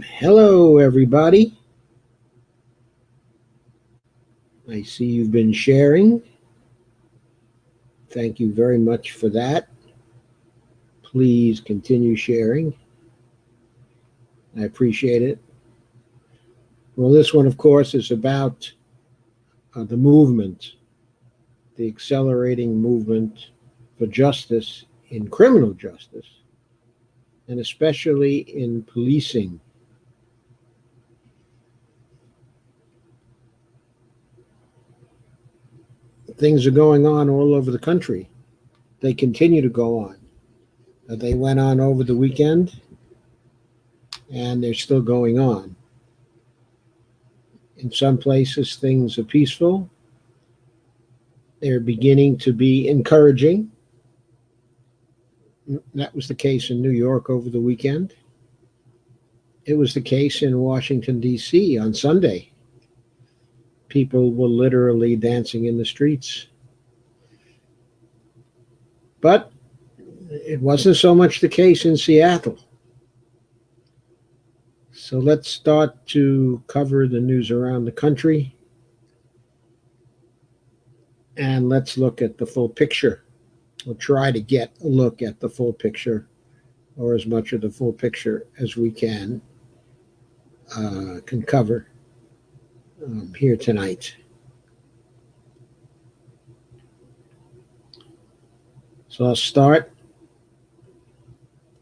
Hello, everybody. I see you've been sharing. Thank you very much for that. Please continue sharing. I appreciate it. Well, this one, of course, is about the movement, the accelerating movement for justice in criminal justice, and especially in policing. Things are going on all over the country. They continue to go on. They went on over the weekend, and they're still going on. In some places, things are peaceful. They're beginning to be encouraging. That was the case in New York over the weekend. It was the case in Washington, D.C. on Sunday. People were literally dancing in the streets. But it wasn't so much the case in Seattle. So let's start to cover the news around the country. And let's look at the full picture. We'll try to get a look at the full picture, or as much of the full picture as we can cover here tonight. So I'll start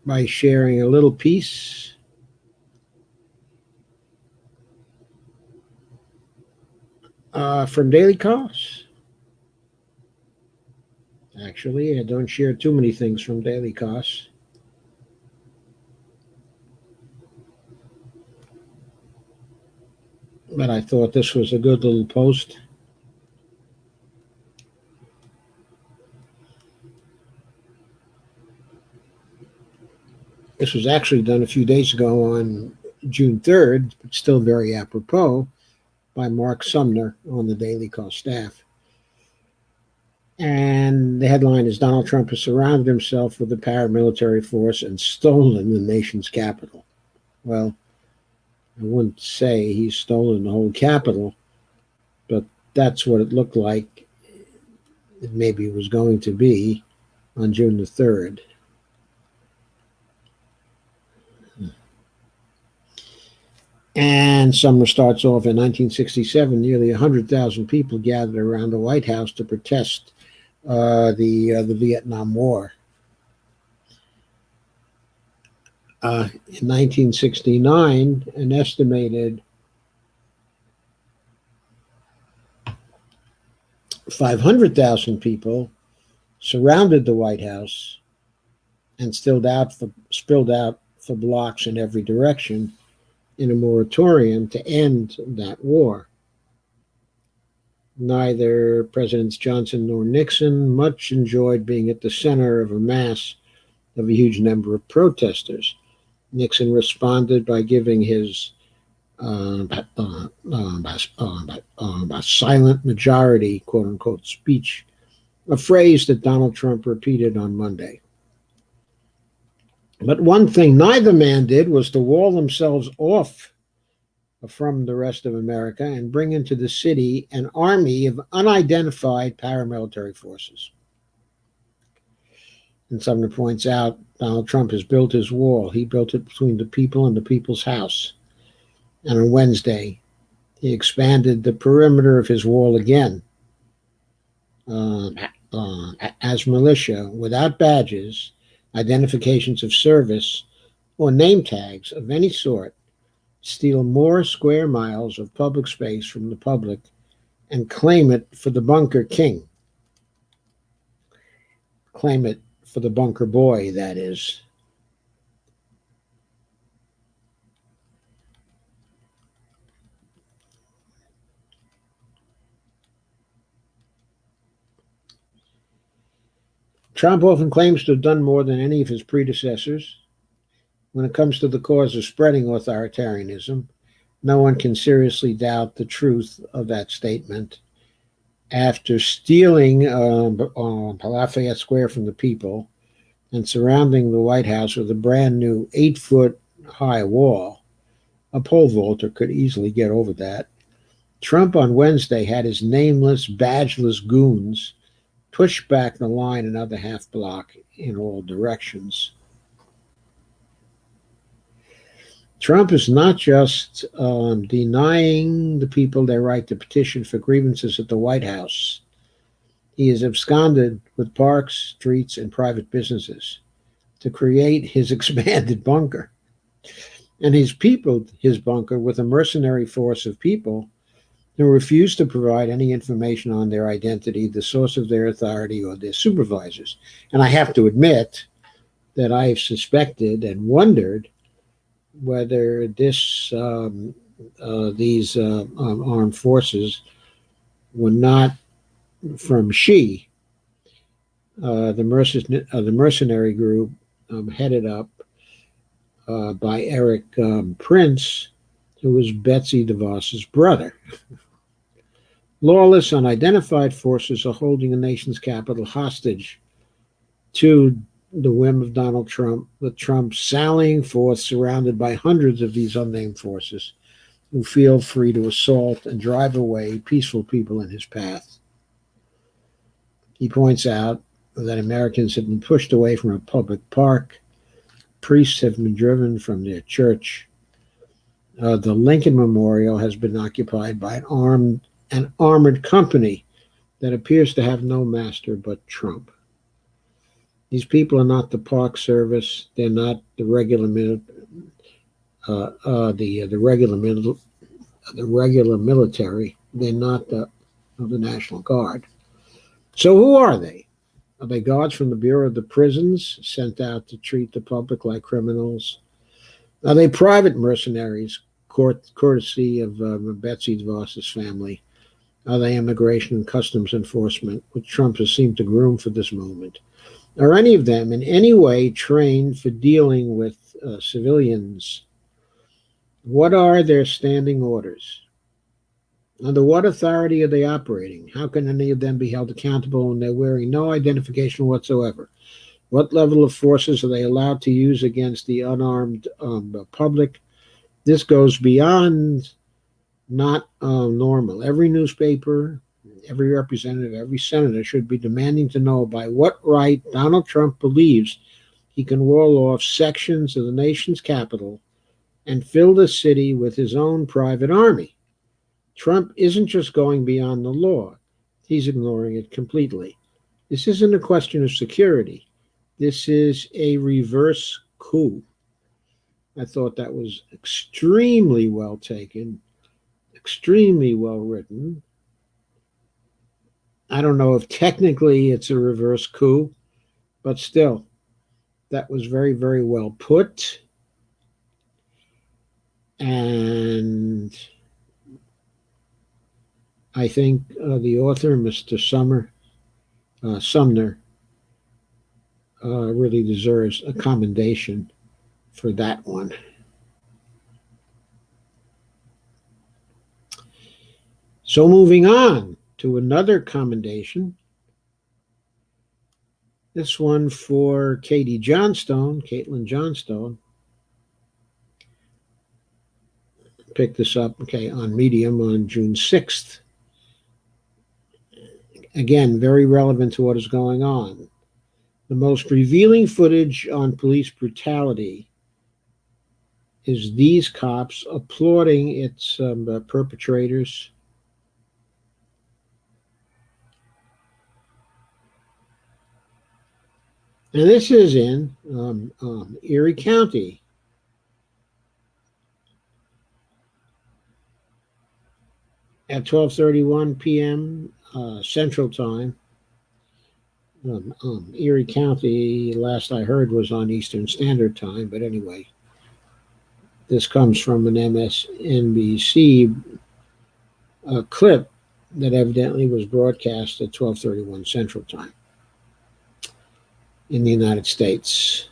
by sharing a little piece from Daily Kos. Actually, I don't share too many things from Daily Kos. But I thought this was a good little post. This was actually done a few days ago on June 3rd, but still very apropos, by Mark Sumner on the Daily Kos staff. And the headline is, Donald Trump has surrounded himself with a paramilitary force and stolen the nation's capital. Well, I wouldn't say he's stolen the whole capital, but that's what it looked like it maybe was going to be on June the 3rd. And Sumner starts off in 1967, nearly 100,000 people gathered around the White House to protest the Vietnam War. In 1969, an estimated 500,000 people surrounded the White House and spilled out for blocks in every direction in a moratorium to end that war. Neither Presidents Johnson nor Nixon much enjoyed being at the center of a huge number of protesters. Nixon responded by giving his silent majority, quote unquote, speech, a phrase that Donald Trump repeated on Monday. But one thing neither man did was to wall themselves off from the rest of America and bring into the city an army of unidentified paramilitary forces. And Sumner points out, Donald Trump has built his wall. He built it between the people and the people's house. And on Wednesday, he expanded the perimeter of his wall again. As militia, without badges, identifications of service, or name tags of any sort, steal more square miles of public space from the public and claim it for the bunker king. Claim it for the bunker boy, that is. Trump often claims to have done more than any of his predecessors. When it comes to the cause of spreading authoritarianism, no one can seriously doubt the truth of that statement. After stealing Lafayette Square from the people and surrounding the White House with a brand new 8-foot high wall, A pole vaulter could easily get over that. Trump on Wednesday had his nameless, badgeless goons push back the line another half block in all directions. Trump is not just denying the people their right to petition for grievances at the White House. He is absconded with parks, streets, and private businesses to create his expanded bunker. And he's peopled his bunker with a mercenary force of people who refuse to provide any information on their identity, the source of their authority, or their supervisors. And I have to admit that I have suspected and wondered whether these armed forces were not from She, the mercenary group headed up by Eric Prince, who was Betsy DeVos's brother. Lawless, unidentified forces are holding the nation's capital hostage to the whim of Donald Trump, with Trump sallying forth surrounded by hundreds of these unnamed forces who feel free to assault and drive away peaceful people in his path. He points out that Americans have been pushed away from a public park. Priests have been driven from their church. The Lincoln Memorial has been occupied by an armored company that appears to have no master but Trump. These people are not the Park Service. They're not the regular military. They're not the National Guard. So who are they? Are they guards from the Bureau of the Prisons sent out to treat the public like criminals? Are they private mercenaries, courtesy of Betsy DeVos's family? Are they Immigration and Customs Enforcement, which Trump has seemed to groom for this moment? Are any of them in any way trained for dealing with civilians? What are their standing orders? Under what authority are they operating? How can any of them be held accountable when they're wearing no identification whatsoever? What level of forces are they allowed to use against the unarmed public? This goes beyond not normal. Every newspaper, every representative, every senator should be demanding to know by what right Donald Trump believes he can wall off sections of the nation's capital and fill the city with his own private army. Trump isn't just going beyond the law. He's ignoring it completely. This isn't a question of security. This is a reverse coup. I thought that was extremely well taken, extremely well written. I don't know if technically it's a reverse coup, but still, that was very, very well put. And I think the author, Mr. Sumner, really deserves a commendation for that one. So moving on to another commendation. This one for Caitlin Johnstone. Picked this up, on Medium on June 6th. Again, very relevant to what is going on. The most revealing footage on police brutality is these cops applauding its perpetrators. And this is in Erie County. At 12:31 p.m. Central Time. Erie County, last I heard, was on Eastern Standard Time. But anyway, this comes from an MSNBC clip that evidently was broadcast at 12:31 Central Time in the United States.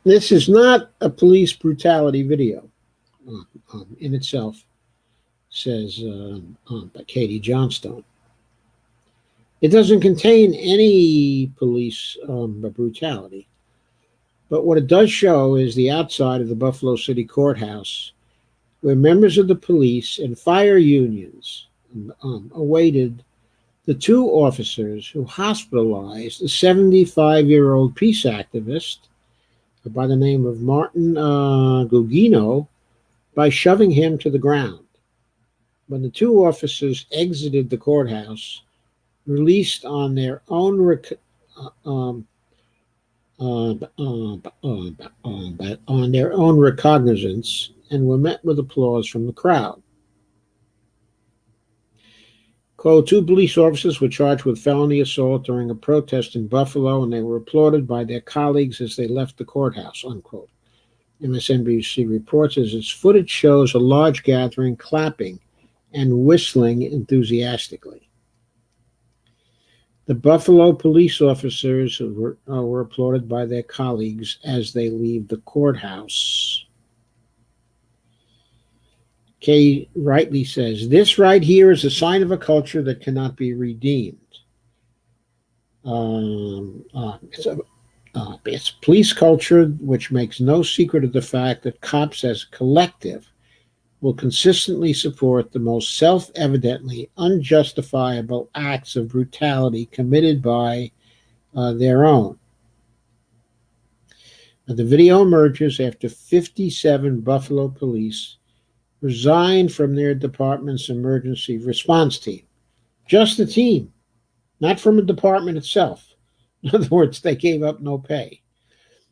This is not a police brutality video in itself. says Katie Johnstone. It doesn't contain any police brutality, but what it does show is the outside of the Buffalo City Courthouse, where members of the police and fire unions awaited the two officers who hospitalized a 75-year-old peace activist by the name of Martin Gugino by shoving him to the ground. When the two officers exited the courthouse, released on their own recognizance, and were met with applause from the crowd. Quote, two police officers were charged with felony assault during a protest in Buffalo, and they were applauded by their colleagues as they left the courthouse, unquote. MSNBC reports as its footage shows a large gathering clapping and whistling enthusiastically. The Buffalo police officers were applauded by their colleagues as they leave the courthouse. Kay rightly says, this right here is a sign of a culture that cannot be redeemed. It's a police culture which makes no secret of the fact that cops as a collective will consistently support the most self-evidently unjustifiable acts of brutality committed by their own. Now, the video emerges after 57 Buffalo police resigned from their department's emergency response team. Just the team, not from the department itself. In other words, they gave up no pay.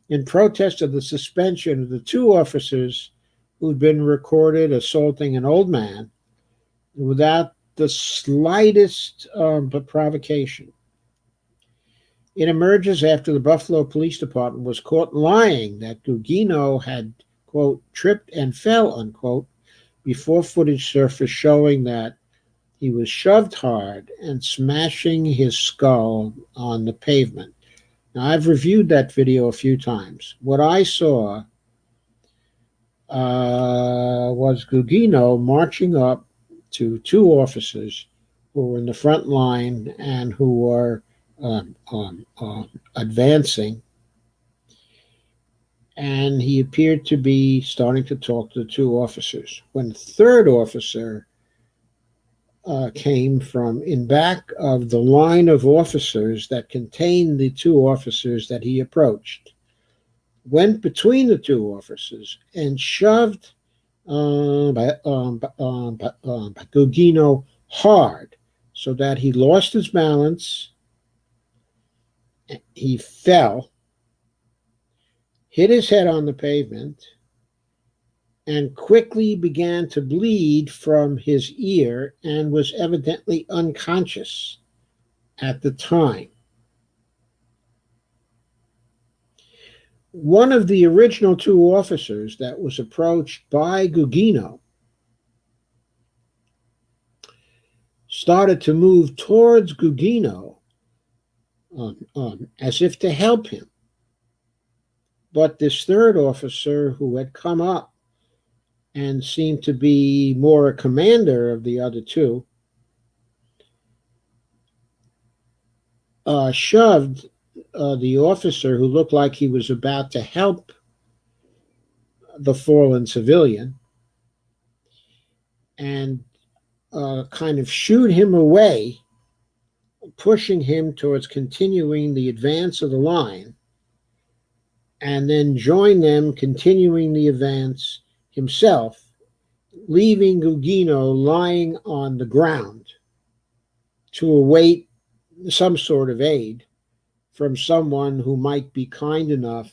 In protest of the suspension of the two officers who'd been recorded assaulting an old man without the slightest provocation. It emerges after the Buffalo Police Department was caught lying that Gugino had, quote, tripped and fell, unquote, before footage surfaced showing that he was shoved hard and smashing his skull on the pavement. Now, I've reviewed that video a few times. What I saw was Gugino marching up to two officers who were in the front line and who were advancing. And he appeared to be starting to talk to the two officers. When the third officer came from in back of the line of officers that contained the two officers that he approached, went between the two officers and shoved Gugino hard so that he lost his balance, he fell, hit his head on the pavement, and quickly began to bleed from his ear and was evidently unconscious at the time. One of the original two officers that was approached by Gugino started to move towards Gugino as if to help him. But this third officer, who had come up and seemed to be more a commander of the other two, shoved the officer who looked like he was about to help the fallen civilian and kind of shooed him away, pushing him towards continuing the advance of the line, and then joined them continuing the advance himself, leaving Gugino lying on the ground to await some sort of aid from someone who might be kind enough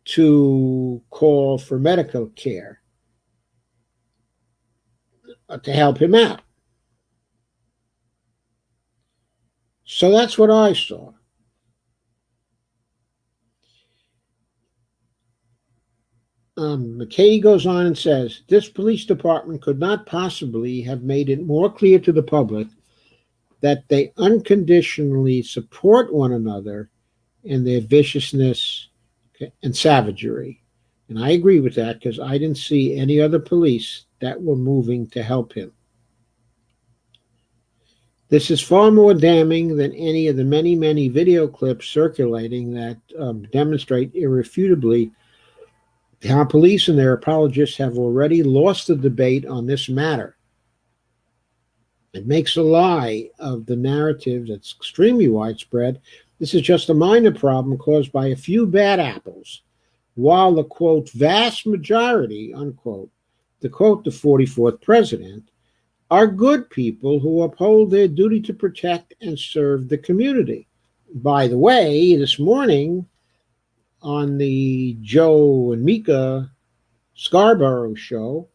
to call for medical care to help him out. So that's what I saw. McKay goes on and says, this police department could not possibly have made it more clear to the public that they unconditionally support one another in their viciousness and savagery. And I agree with that because I didn't see any other police that were moving to help him. This is far more damning than any of the many, many video clips circulating that demonstrate irrefutably how police and their apologists have already lost the debate on this matter. It makes a lie of the narrative that's extremely widespread. This is just a minor problem caused by a few bad apples, while the, quote, vast majority, unquote, to quote the 44th president, are good people who uphold their duty to protect and serve the community. By the way, this morning on the Joe and Mika Scarborough show,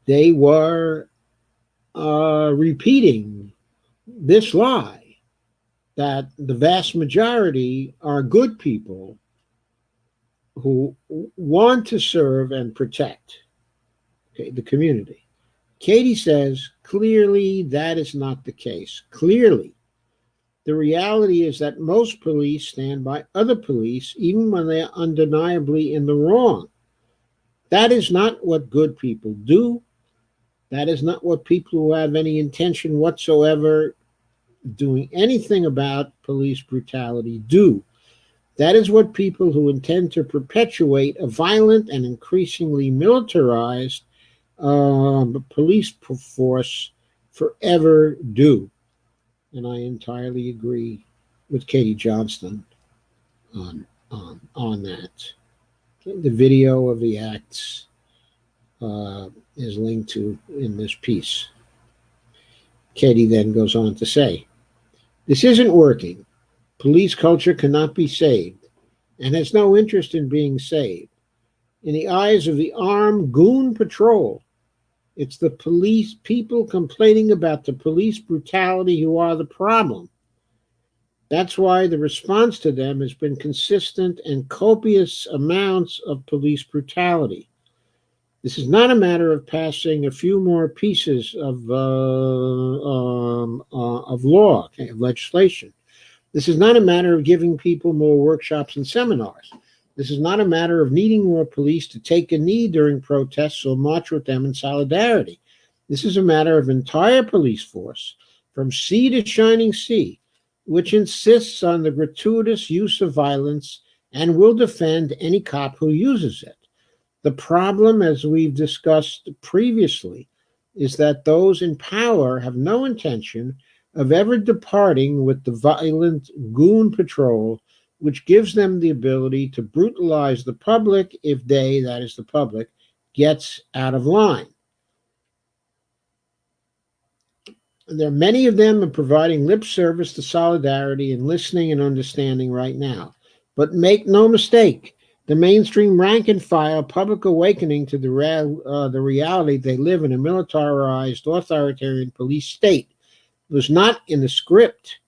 they were repeating this lie that the vast majority are good people who want to serve and protect, okay, the community. Katie says, clearly that is not the case. Clearly. The reality is that most police stand by other police even when they are undeniably in the wrong. That is not what good people do. That is not what people who have any intention whatsoever doing anything about police brutality do. That is what people who intend to perpetuate a violent and increasingly militarized police force forever do. And I entirely agree with Katie Johnston on that. The video of the acts is linked to in this piece. Katie then goes on to say, this isn't working. Police culture cannot be saved and has no interest in being saved. In the eyes of the armed goon patrol, it's the police, people complaining about the police brutality who are the problem. That's why the response to them has been consistent and copious amounts of police brutality. This is not a matter of passing a few more pieces of law, okay, of legislation. This is not a matter of giving people more workshops and seminars. This is not a matter of needing more police to take a knee during protests or march with them in solidarity. This is a matter of entire police force, from sea to shining sea, which insists on the gratuitous use of violence and will defend any cop who uses it. The problem, as we've discussed previously, is that those in power have no intention of ever departing with the violent goon patrol, which gives them the ability to brutalize the public if they, that is the public, gets out of line. There are many of them are providing lip service to solidarity and listening and understanding right now. But make no mistake, the mainstream rank and file public awakening to the reality they live in a militarized, authoritarian police state was not in the script,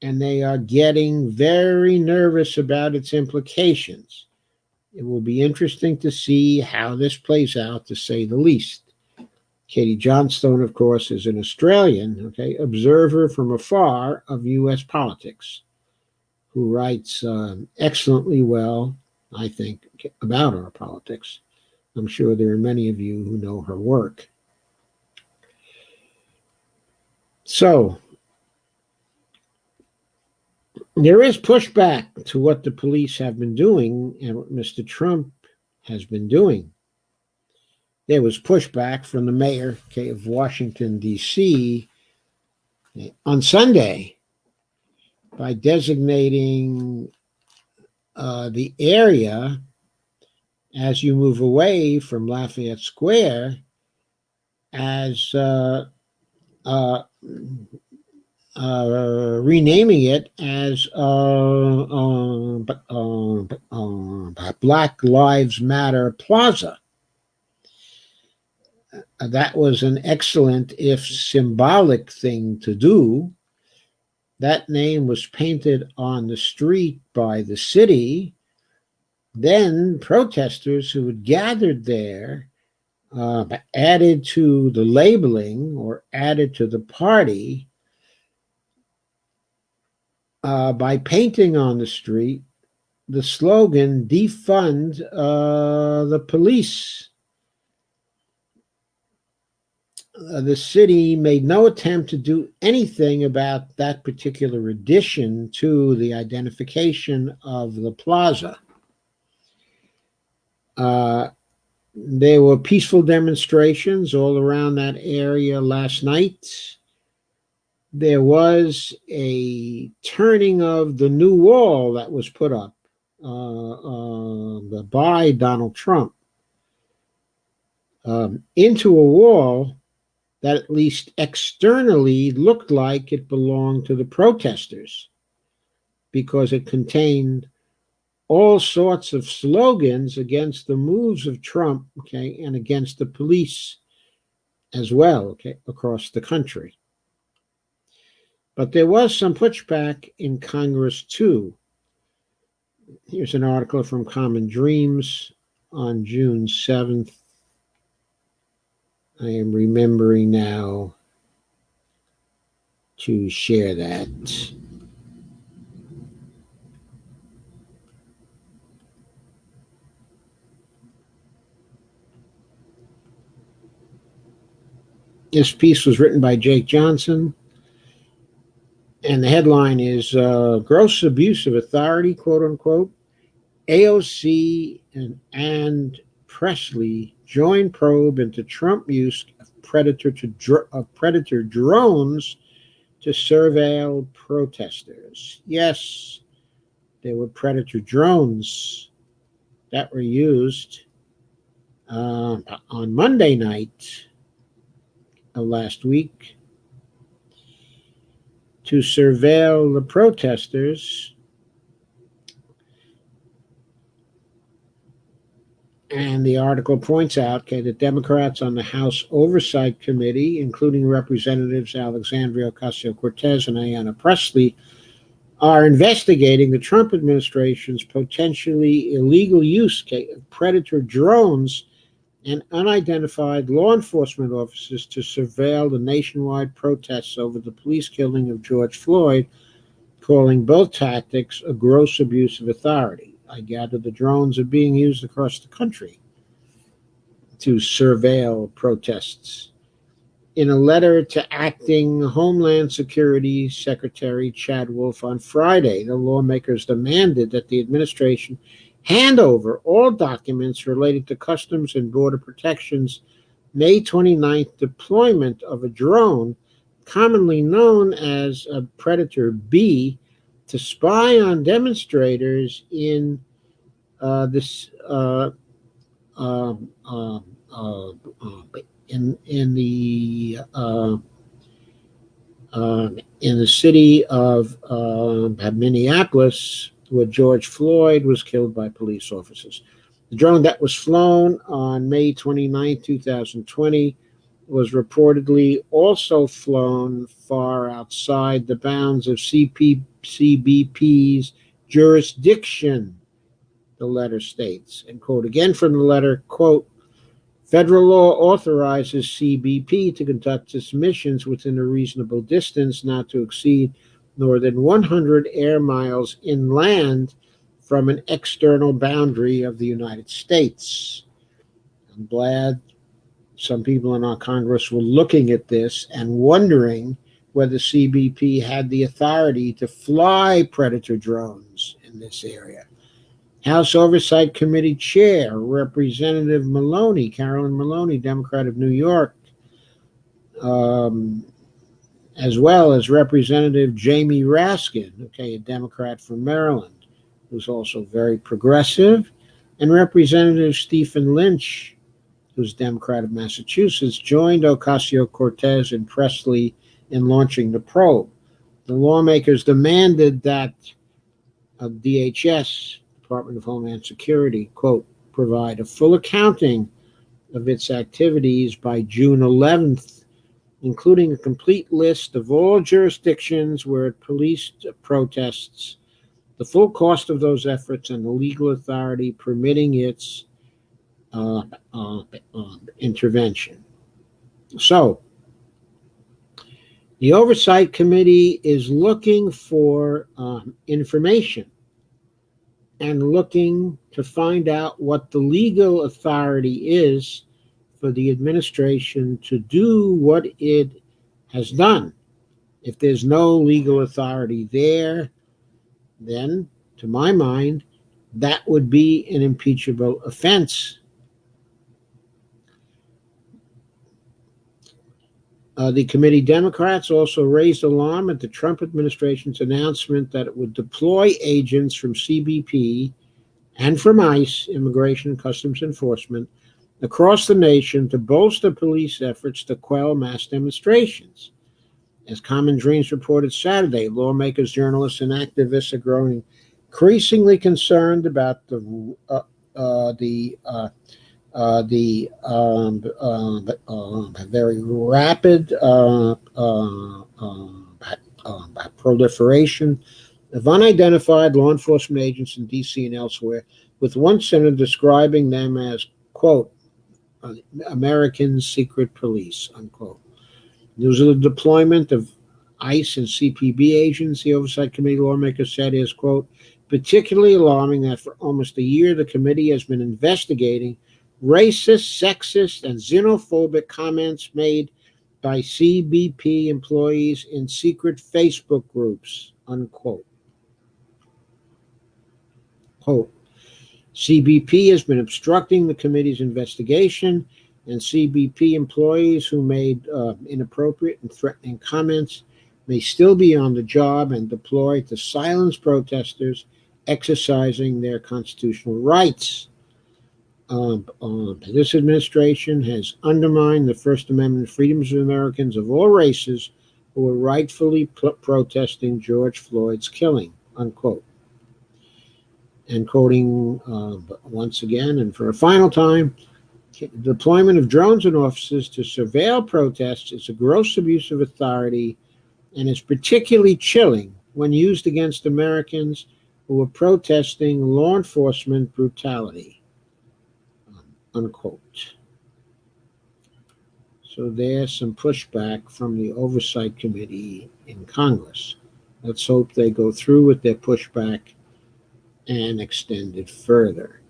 and they are getting very nervous about its implications. It will be interesting to see how this plays out, to say the least. Katie Johnstone, of course, is an Australian, okay, observer from afar of U.S. politics, who writes excellently well, I think, about our politics. I'm sure there are many of you who know her work. So, there is pushback to what the police have been doing and what Mr. Trump has been doing. There was pushback from the mayor of Washington, D.C. on Sunday by designating the area as you move away from Lafayette Square as renaming it as Black Lives Matter Plaza. That was an excellent, if symbolic, thing to do. That name was painted on the street by the city. Then protesters who had gathered there added to the labeling or added to the party by painting on the street the slogan, defund the police. the city made no attempt to do anything about that particular addition to the identification of the plaza. There were peaceful demonstrations all around that area last night. There was a turning of the new wall that was put up by Donald Trump into a wall that at least externally looked like it belonged to the protesters, because it contained all sorts of slogans against the moves of Trump, okay, and against the police as well, okay, across the country. But there was some pushback in Congress too. Here's an article from Common Dreams on June 7th. I am remembering now to share that. This piece was written by Jake Johnson, and the headline is Gross Abuse of Authority, quote unquote. AOC and Presley join probe into Trump use of predator drones to surveil protesters. Yes, there were predator drones that were used on Monday night of last week to surveil the protesters. And the article points out, okay, that Democrats on the House Oversight Committee, including Representatives Alexandria Ocasio-Cortez and Ayanna Pressley, are investigating the Trump administration's potentially illegal use of predator drones and unidentified law enforcement officers to surveil the nationwide protests over the police killing of George Floyd, calling both tactics a gross abuse of authority. I gather the drones are being used across the country to surveil protests. In a letter to Acting Homeland Security Secretary Chad Wolf on Friday, the lawmakers demanded that the administration hand over all documents related to Customs and Border Protection's May 29th deployment of a drone, commonly known as a Predator B, to spy on demonstrators in the city of Minneapolis, where George Floyd was killed by police officers. The drone that was flown on May 29, 2020, was reportedly also flown far outside the bounds of CBP's jurisdiction, the letter states. And quote again from the letter, quote, federal law authorizes CBP to conduct its missions within a reasonable distance, not to exceed more than 100 air miles inland from an external boundary of the United States. I'm glad some people in our Congress were looking at this and wondering whether CBP had the authority to fly predator drones in this area. House Oversight Committee Chair, Representative Maloney, Carolyn Maloney, Democrat of New York, as well as Representative Jamie Raskin, okay, a Democrat from Maryland, who's also very progressive, and Representative Stephen Lynch, who's Democrat of Massachusetts, joined Ocasio-Cortez and Pressley in launching the probe. The lawmakers demanded that DHS, Department of Homeland Security, quote, provide a full accounting of its activities by June 11th, including a complete list of all jurisdictions where it policed protests, the full cost of those efforts, and the legal authority permitting its intervention. So, the Oversight Committee is looking for information and looking to find out what the legal authority is for the administration to do what it has done. If there's no legal authority there, then, to my mind, that would be an impeachable offense. The committee Democrats also raised alarm at the Trump administration's announcement that it would deploy agents from CBP and from ICE, Immigration and Customs Enforcement, across the nation to bolster police efforts to quell mass demonstrations. As Common Dreams reported Saturday, lawmakers, journalists, and activists are growing increasingly concerned about the very rapid proliferation of unidentified law enforcement agents in D.C. and elsewhere, with one senator describing them as, quote, American secret police, unquote. News of the deployment of ICE and CPB agents, the Oversight Committee lawmaker said, is, quote, particularly alarming that for almost a year the committee has been investigating racist, sexist, and xenophobic comments made by CBP employees in secret Facebook groups, unquote. Quote, CBP has been obstructing the committee's investigation, and CBP employees who made inappropriate and threatening comments may still be on the job and deployed to silence protesters exercising their constitutional rights. This administration has undermined the First Amendment freedoms of Americans of all races who were rightfully protesting George Floyd's killing, unquote. And quoting once again, and for a final time, the deployment of drones and officers to surveil protests is a gross abuse of authority and is particularly chilling when used against Americans who are protesting law enforcement brutality, unquote. So there's some pushback from the Oversight Committee in Congress. Let's hope they go through with their pushback and extend it further.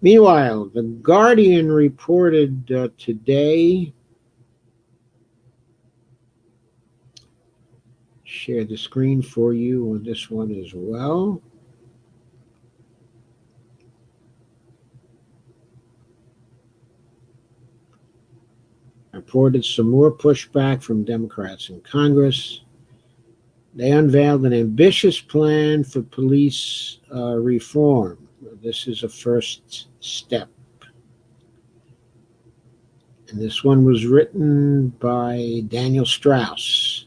Meanwhile, The Guardian reported today, share the screen for you on this one as well. Reported some more pushback from Democrats in Congress. They unveiled an ambitious plan for police reform. This is a first step. And this one was written by Daniel Strauss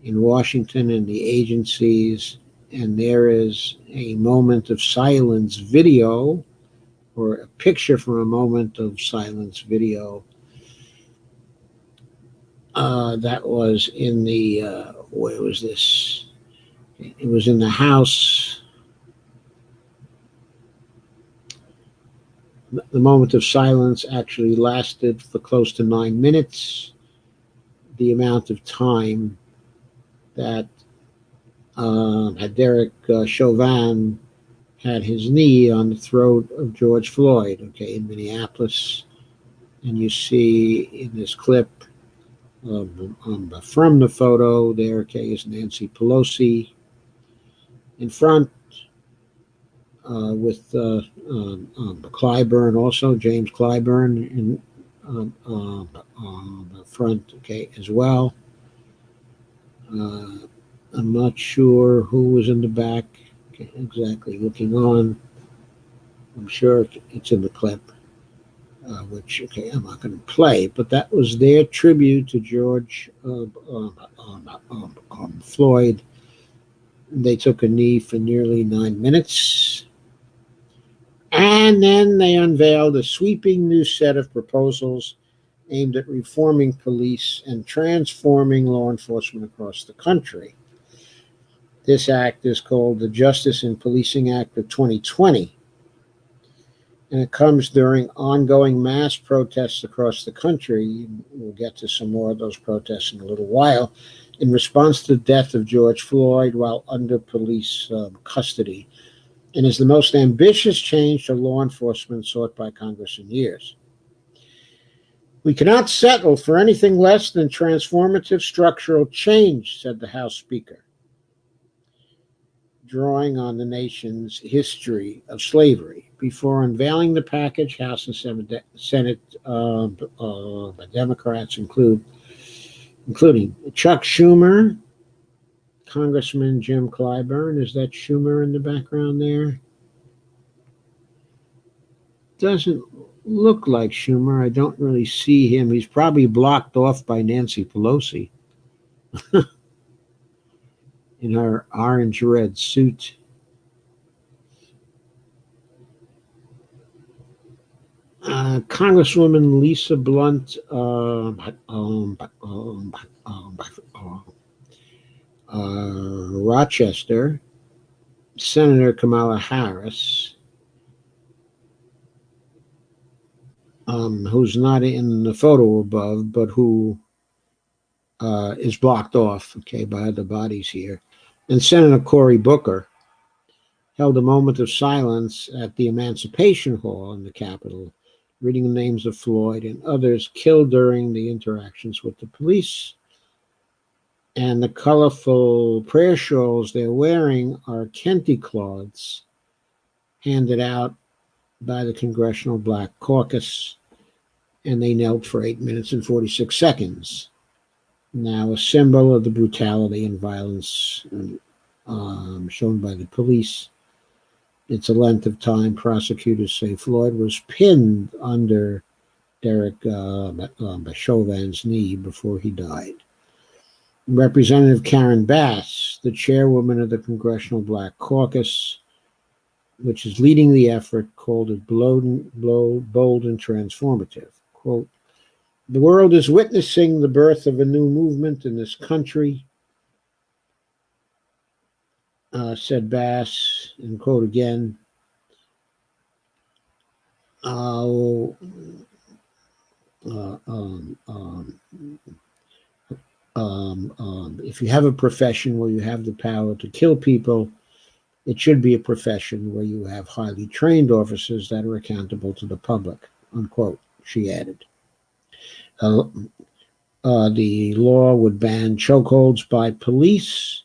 in Washington and the agencies. And there is a moment of silence video, or a picture from a moment of silence video. That was in the, where was this? It was in the House. The moment of silence actually lasted for close to 9 minutes. The amount of time that Derek Chauvin had his knee on the throat of George Floyd, okay, in Minneapolis. And you see in this clip, from the photo there, okay, is Nancy Pelosi in front with Clyburn, also James Clyburn in the front, okay, as well. I'm not sure who was in the back, okay, exactly looking on. I'm sure it's in the clip. Which, okay, I'm not going to play, but that was their tribute to George Floyd. They took a knee for nearly 9 minutes. And then they unveiled a sweeping new set of proposals aimed at reforming police and transforming law enforcement across the country. This act is called the Justice in Policing Act of 2020. And it comes during ongoing mass protests across the country. We'll get to some more of those protests in a little while, in response to the death of George Floyd while under police custody, and is the most ambitious change to law enforcement sought by Congress in years. We cannot settle for anything less than transformative structural change, said the House Speaker, drawing on the nation's history of slavery. Before unveiling the package, House and Senate Democrats including Chuck Schumer, Congressman Jim Clyburn. Is that Schumer in the background there? Doesn't look like Schumer. I don't really see him. He's probably blocked off by Nancy Pelosi in her orange-red suit. Congresswoman Lisa Blunt, Rochester, Senator Kamala Harris, who's not in the photo above, but who is blocked off, by other bodies here, and Senator Cory Booker held a moment of silence at the Emancipation Hall in the Capitol, reading the names of Floyd and others killed during the interactions with the police. And the colorful prayer shawls they're wearing are kente cloths handed out by the Congressional Black Caucus, and they knelt for 8 minutes and 46 seconds. Now, a symbol of the brutality and violence shown by the police. It's a length of time. Prosecutors say Floyd was pinned under Derek Chauvin's knee before he died. Representative Karen Bass, the chairwoman of the Congressional Black Caucus, which is leading the effort, called it bold and transformative. Quote, "The world is witnessing the birth of a new movement in this country," said Bass, and quote again, if you have a profession where you have the power to kill people, it should be a profession where you have highly trained officers that are accountable to the public, unquote, she added. The law would ban chokeholds by police,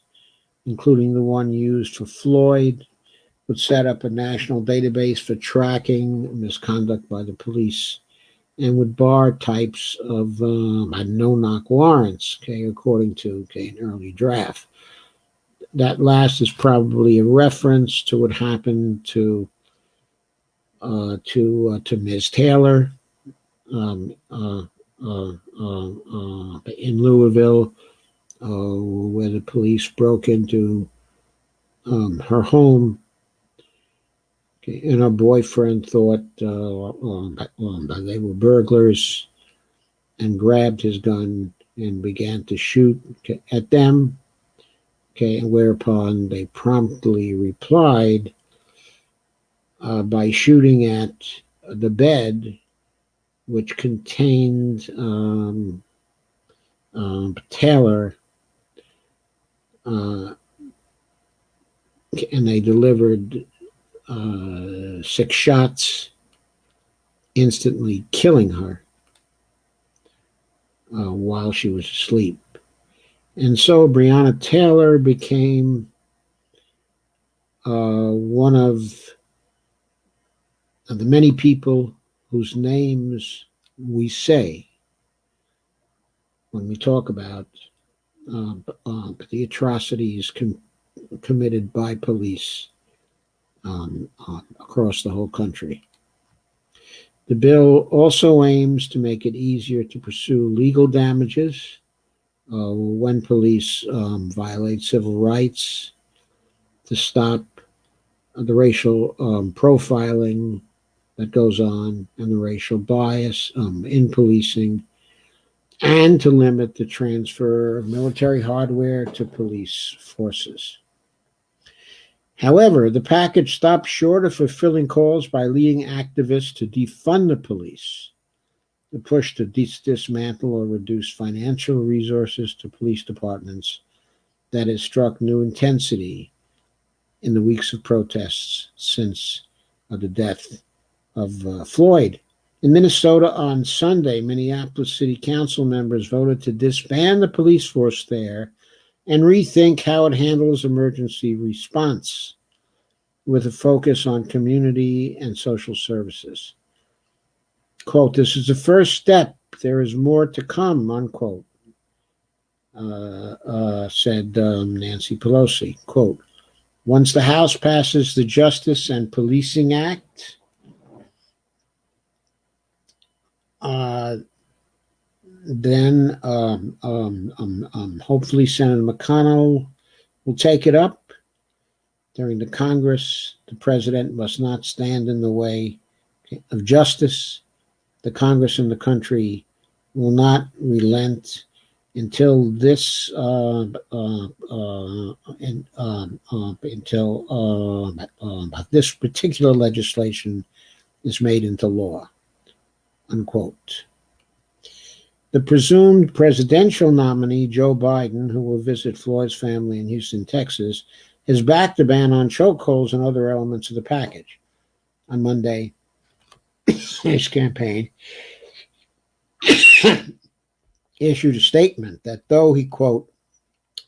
including the one used for Floyd, would set up a national database for tracking misconduct by the police, and would bar types of no-knock warrants, according to an early draft. That last is probably a reference to what happened to Ms. Taylor in Louisville, where the police broke into her home, and her boyfriend thought they were burglars and grabbed his gun and began to shoot at them. And whereupon they promptly replied by shooting at the bed, which contained Taylor, and they delivered 6 shots, instantly killing her while she was asleep. And so Breonna Taylor became one of the many people whose names we say when we talk about the atrocities committed by police across the whole country. The bill also aims to make it easier to pursue legal damages when police violate civil rights, to stop the racial profiling that goes on and the racial bias in policing, and to limit the transfer of military hardware to police forces. However, the package stops short of fulfilling calls by leading activists to defund the police. The push to dismantle or reduce financial resources to police departments that has struck new intensity in the weeks of protests since the death of Floyd. In Minnesota on Sunday, Minneapolis City Council members voted to disband the police force there and rethink how it handles emergency response, with a focus on community and social services. Quote, "This is the first step. There is more to come," unquote, said Nancy Pelosi. Quote, "Once the House passes the Justice and Policing Act, then hopefully Senator McConnell will take it up. During the Congress, the president must not stand in the way of justice. The Congress and the country will not relent until this this particular legislation is made into law," unquote. The presumed presidential nominee, Joe Biden, who will visit Floyd's family in Houston, Texas, has backed the ban on chokeholds and other elements of the package. On Monday, his campaign issued a statement that though he, quote,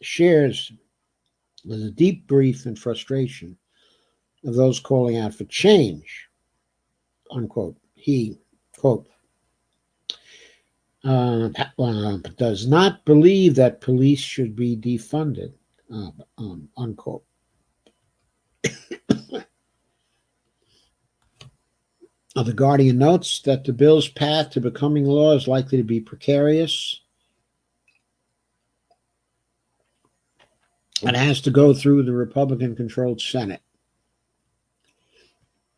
"shares the deep grief and frustration of those calling out for change," unquote, he, quote, "does not believe that police should be defunded," unquote. The Guardian notes that the bill's path to becoming law is likely to be precarious. It has to go through the Republican-controlled Senate.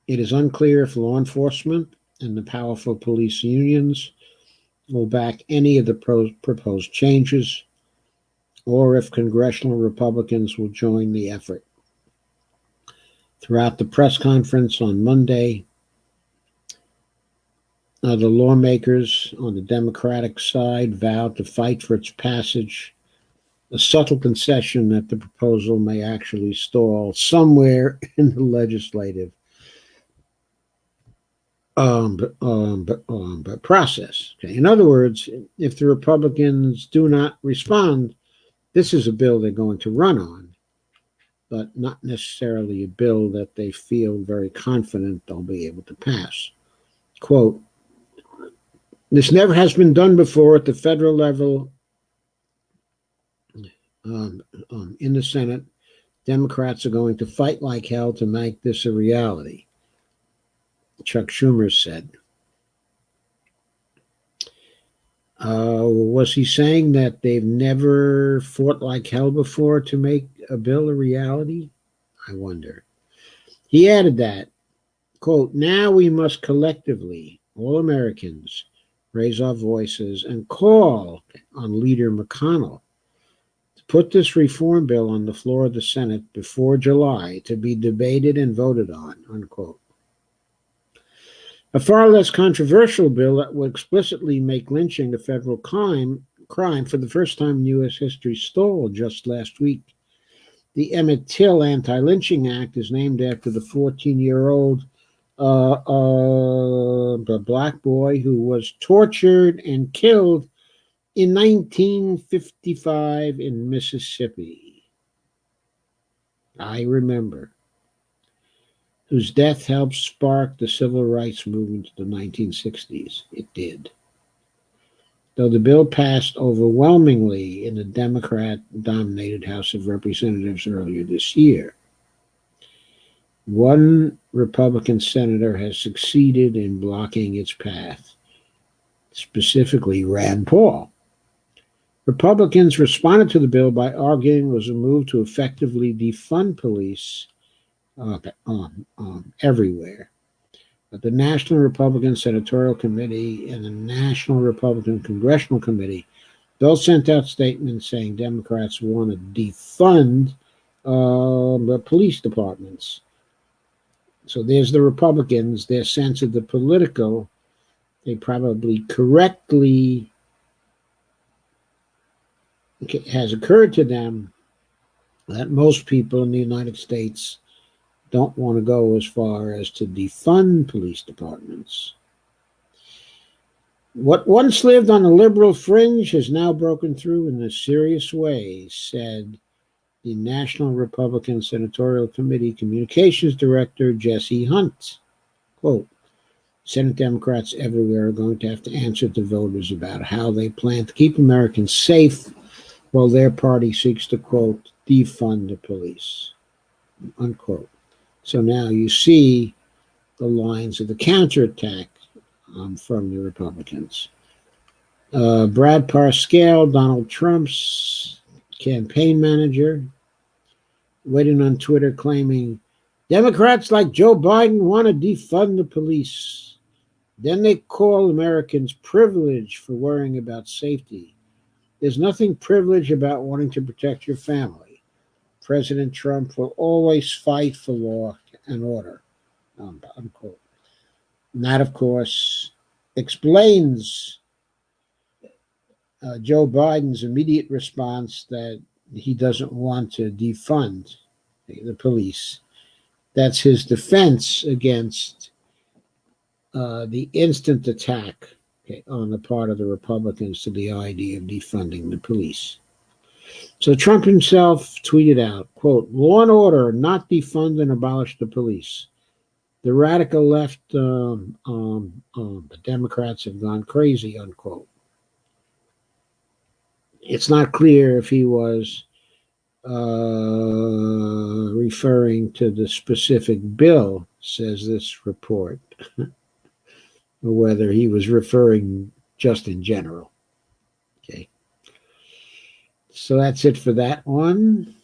It is unclear if law enforcement and the powerful police unions will back any of the proposed changes, or if congressional Republicans will join the effort. Throughout the press conference on Monday, the lawmakers on the Democratic side vowed to fight for its passage, a subtle concession that the proposal may actually stall somewhere in the legislative process. Okay. In other words, if the Republicans do not respond, this is a bill they're going to run on, but not necessarily a bill that they feel very confident they'll be able to pass. Quote, "This never has been done before at the federal level in the Senate. Democrats are going to fight like hell to make this a reality," Chuck Schumer said. Was he saying that they've never fought like hell before to make a bill a reality? I wonder. He added that, quote, "Now we must collectively, all Americans, raise our voices and call on Leader McConnell to put this reform bill on the floor of the Senate before July to be debated and voted on," unquote. A far less controversial bill that will explicitly make lynching a federal crime for the first time in U.S. history stalled just last week. The Emmett Till Anti-Lynching Act is named after the 14-year-old black boy who was tortured and killed in 1955 in Mississippi. I remember. Whose death helped spark the civil rights movement of the 1960s. It did. Though the bill passed overwhelmingly in the Democrat-dominated House of Representatives earlier this year, one Republican senator has succeeded in blocking its path, specifically Rand Paul. Republicans responded to the bill by arguing it was a move to effectively defund police everywhere. But the National Republican Senatorial Committee and the National Republican Congressional Committee both sent out statements saying Democrats want to defund the police departments. So there's the Republicans, their sense of the political, they probably correctly has occurred to them that most people in the United States don't want to go as far as to defund police departments. What once lived on the liberal fringe has now broken through in a serious way, said the National Republican Senatorial Committee Communications Director Jesse Hunt. Quote, Senate Democrats everywhere are going to have to answer to voters about how they plan to keep Americans safe while their party seeks to, quote, defund the police, unquote. So now you see the lines of the counterattack from the Republicans. Brad Parscale, Donald Trump's campaign manager, waiting on Twitter claiming Democrats like Joe Biden want to defund the police. Then they call Americans privileged for worrying about safety. There's nothing privileged about wanting to protect your family. President Trump will always fight for law and order, unquote. And that, of course, explains Joe Biden's immediate response that he doesn't want to defund the police. That's his defense against the instant attack on the part of the Republicans to the idea of defunding the police. So Trump himself tweeted out, quote, law and order, not defund and abolish the police. The radical left, the Democrats have gone crazy, unquote. It's not clear if he was referring to the specific bill, says this report, or whether he was referring just in general. Okay. So that's it for that one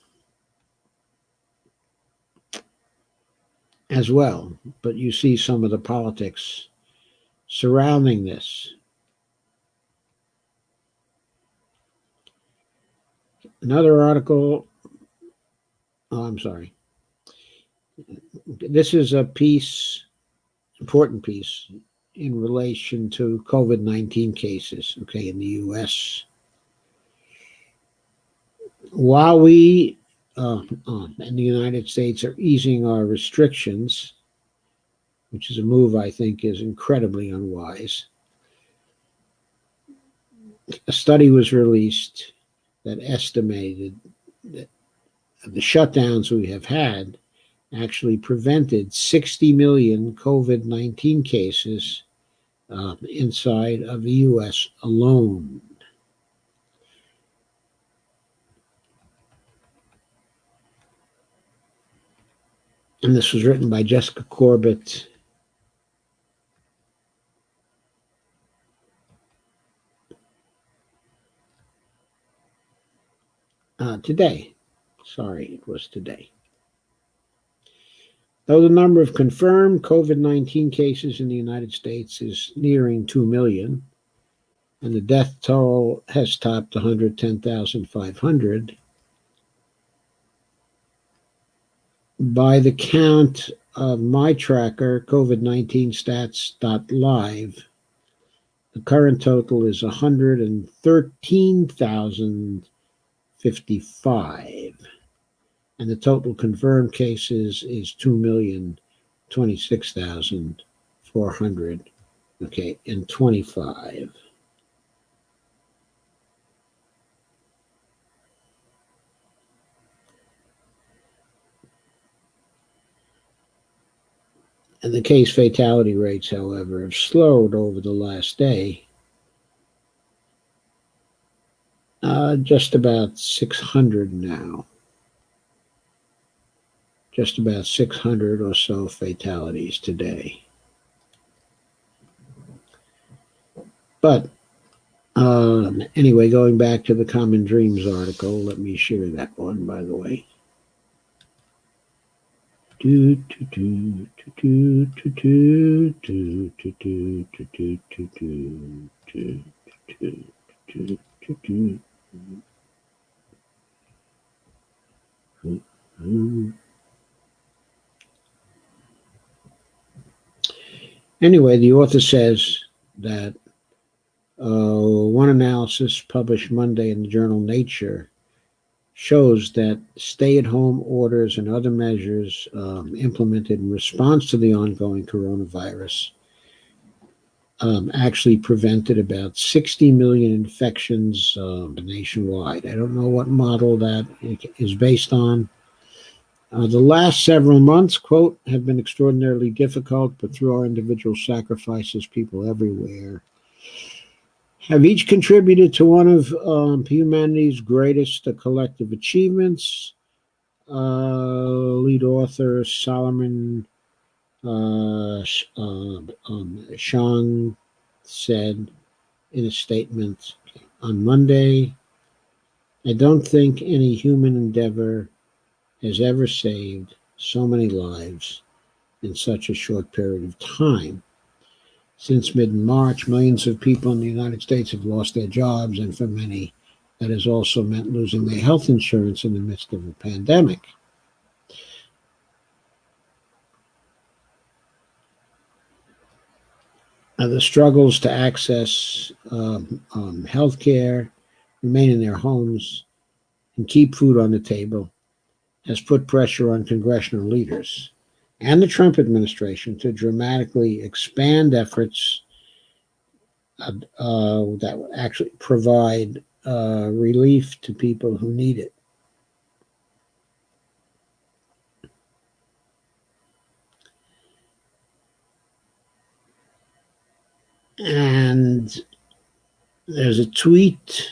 as well. But you see some of the politics surrounding this. Another article, I'm sorry. This is a piece, important piece, in relation to COVID-19 cases, okay, in the U.S. While we in the United States are easing our restrictions, which is a move I think is incredibly unwise, a study was released that estimated that the shutdowns we have had actually prevented 60 million COVID-19 cases inside of the U.S. alone. And this was written by Jessica Corbett. Today. Sorry, it was today. Though the number of confirmed COVID-19 cases in the United States is nearing 2 million, and the death toll has topped 110,500, by the count of my tracker, COVID-19stats.live, the current total is 113,055. And the total confirmed cases is 2,026,400, okay, and 25. And the case fatality rates, however, have slowed over the last day. Just about 600 now. Just about 600 or so fatalities today. But anyway, going back to the Common Dreams article, let me share that one, by the way. Anyway, the author says that one analysis published Monday in the journal Nature shows that stay-at-home orders and other measures implemented in response to the ongoing coronavirus actually prevented about 60 million infections nationwide. I don't know what model that is based on. The last several months, quote, have been extraordinarily difficult, but through our individual sacrifices, people everywhere have each contributed to one of humanity's greatest collective achievements. Lead author Solomon Shang said in a statement on Monday, "I don't think any human endeavor has ever saved so many lives in such a short period of time. Since mid-March, millions of people in the United States have lost their jobs, and for many, that has also meant losing their health insurance in the midst of a pandemic." The struggles to access health care, remain in their homes, and keep food on the table has put pressure on congressional leaders and the Trump administration to dramatically expand efforts that would actually provide relief to people who need it. And there's a tweet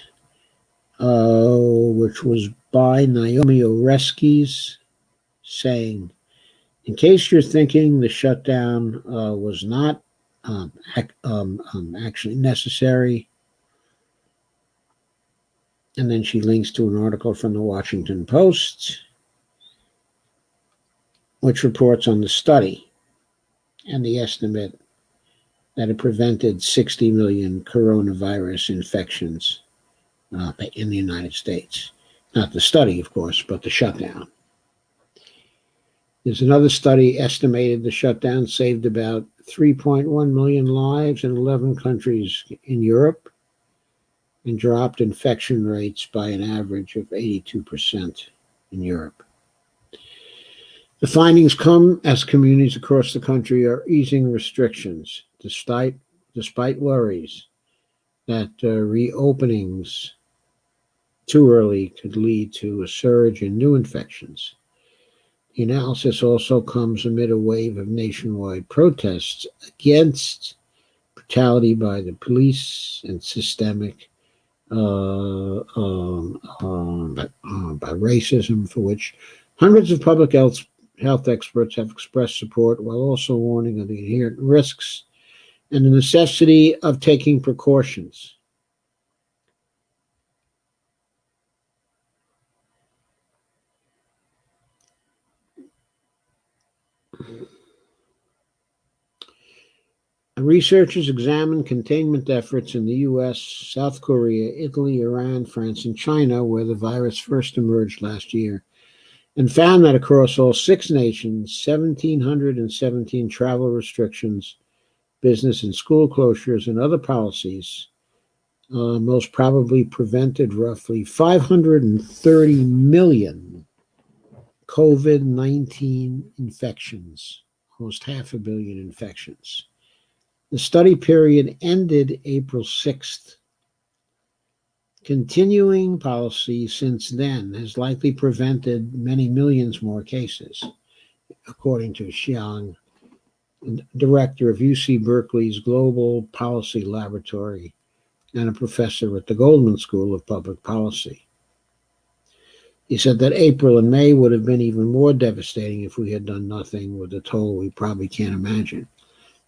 which was by Naomi Oreskes saying, "In case you're thinking the shutdown was not actually necessary," and then she links to an article from the Washington Post, which reports on the study and the estimate that it prevented 60 million coronavirus infections in the United States. Not the study, of course, but the shutdown. There's another study estimated the shutdown saved about 3.1 million lives in 11 countries in Europe and dropped infection rates by an average of 82% in Europe. The findings come as communities across the country are easing restrictions, despite worries that reopenings too early could lead to a surge in new infections. The analysis also comes amid a wave of nationwide protests against brutality by the police and systemic by racism, for which hundreds of public health experts have expressed support, while also warning of the inherent risks and the necessity of taking precautions. Researchers examined containment efforts in the U.S., South Korea, Italy, Iran, France, and China, where the virus first emerged last year, and found that across all 6 nations, 1,717 travel restrictions, business and school closures, and other policies most probably prevented roughly 530 million COVID-19 infections, almost 500 million infections. The study period ended April 6th. Continuing policy since then has likely prevented many millions more cases, according to Xiang, director of UC Berkeley's Global Policy Laboratory and a professor at the Goldman School of Public Policy. He said that April and May would have been even more devastating if we had done nothing, with a toll we probably can't imagine.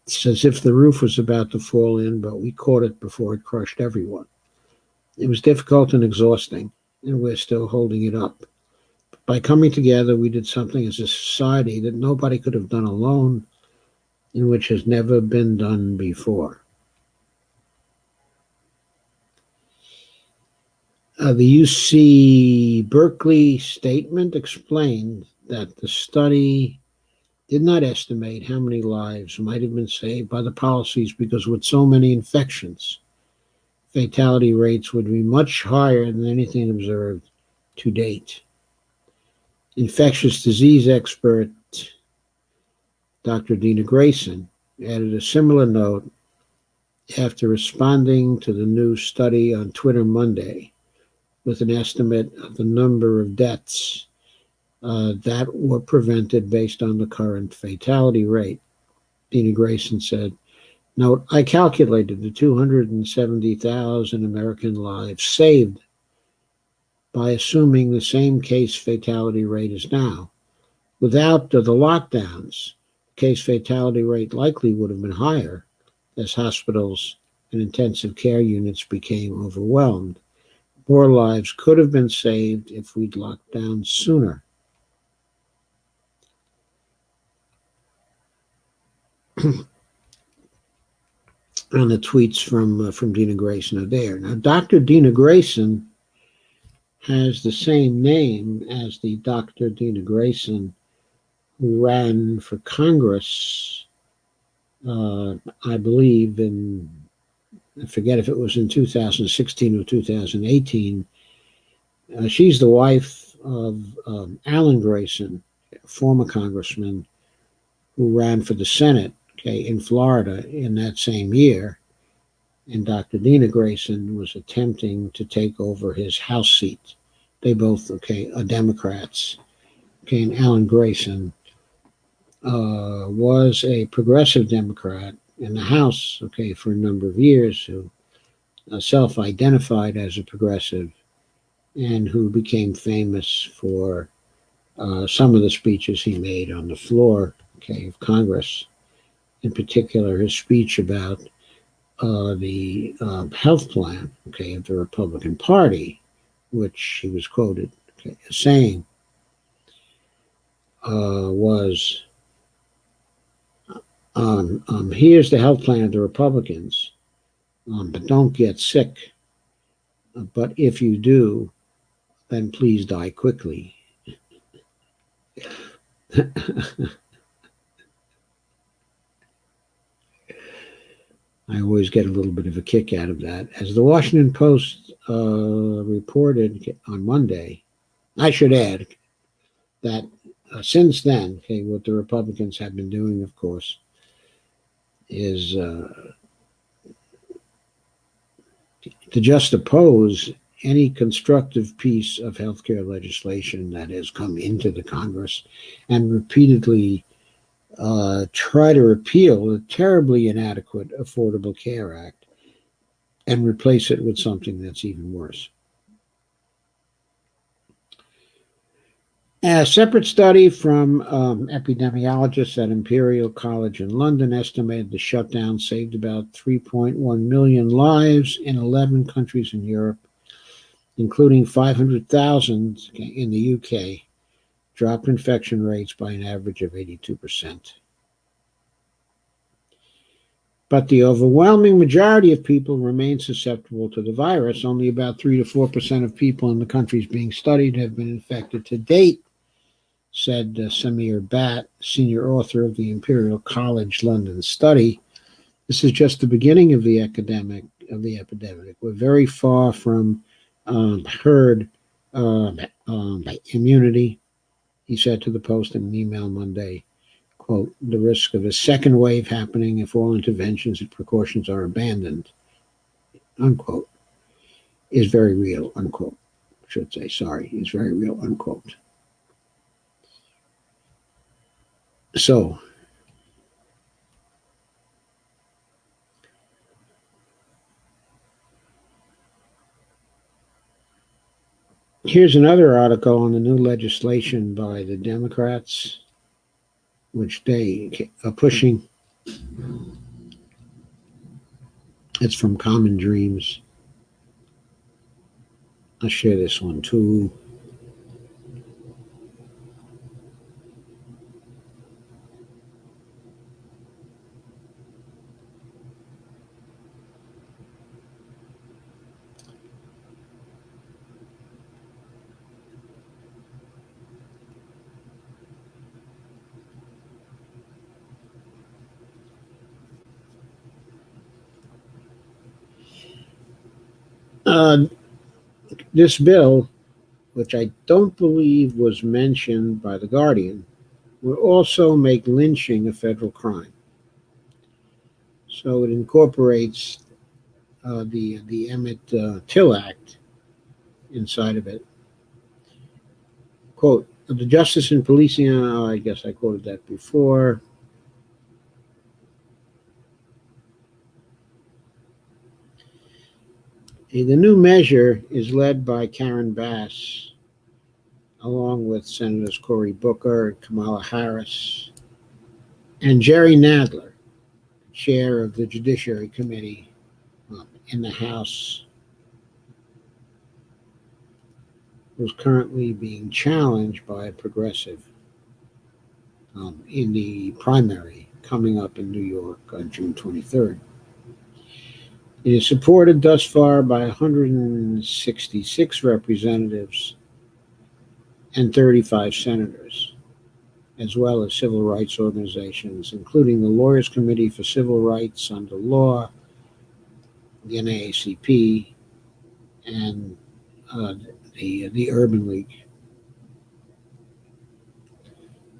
It's as if the roof was about to fall in, but we caught it before it crushed everyone. It was difficult and exhausting, and we're still holding it up. But by coming together, we did something as a society that nobody could have done alone, and which has never been done before. The UC Berkeley statement explained that the study did not estimate how many lives might have been saved by the policies, because with so many infections, fatality rates would be much higher than anything observed to date. Infectious disease expert Dr. Dina Grayson added a similar note after responding to the new study on Twitter Monday with an estimate of the number of deaths that were prevented based on the current fatality rate. Dina Grayson said, "Note, I calculated the 270,000 American lives saved by assuming the same case fatality rate as now. Without the lockdowns, the case fatality rate likely would have been higher as hospitals and intensive care units became overwhelmed. More lives could have been saved if we'd locked down sooner." And the tweets from Dina Grayson are there. Now, Dr. Dina Grayson has the same name as the Dr. Dina Grayson who ran for Congress, I believe, I forget if it was in 2016 or 2018. She's the wife of Alan Grayson, a former congressman who ran for the Senate, in Florida in that same year. And Dr. Dina Grayson was attempting to take over his House seat. They both, are Democrats. And Alan Grayson was a progressive Democrat in the House, for a number of years, who self-identified as a progressive and who became famous for some of the speeches he made on the floor, of Congress. In particular, his speech about the health plan, of the Republican Party, which he was quoted as saying was, here's the health plan of the Republicans, but don't get sick. But if you do, then please die quickly. I always get a little bit of a kick out of that. As the Washington Post reported on Monday, I should add that since then, what the Republicans have been doing, of course, is to just oppose any constructive piece of healthcare legislation that has come into the Congress and repeatedly try to repeal the terribly inadequate Affordable Care Act and replace it with something that's even worse. A separate study from epidemiologists at Imperial College in London estimated the shutdown saved about 3.1 million lives in 11 countries in Europe, including 500,000 in the UK, dropped infection rates by an average of 82%. But the overwhelming majority of people remain susceptible to the virus. Only about 3 to 4% of people in the countries being studied have been infected to date, said Samir Bhatt, senior author of the Imperial College London study. This is just the beginning of the epidemic. We're very far from herd immunity, he said to the Post in an email Monday. Quote, the risk of a second wave happening if all interventions and precautions are abandoned, unquote, is very real, unquote. I should say, sorry, is very real, unquote. So, here's another article on the new legislation by the Democrats, which they are pushing. It's from Common Dreams. I'll share this one too. This bill, which I don't believe was mentioned by The Guardian, will also make lynching a federal crime. So it incorporates the Emmett Till Act inside of it. Quote, the justice in policing, I guess I quoted that before. The new measure is led by Karen Bass, along with Senators Cory Booker, Kamala Harris, and Jerry Nadler, chair of the Judiciary Committee in the House, who's currently being challenged by a progressive in the primary coming up in New York on June 23rd. It is supported thus far by 166 representatives and 35 senators, as well as civil rights organizations, including the Lawyers Committee for Civil Rights Under Law, the NAACP, and the Urban League,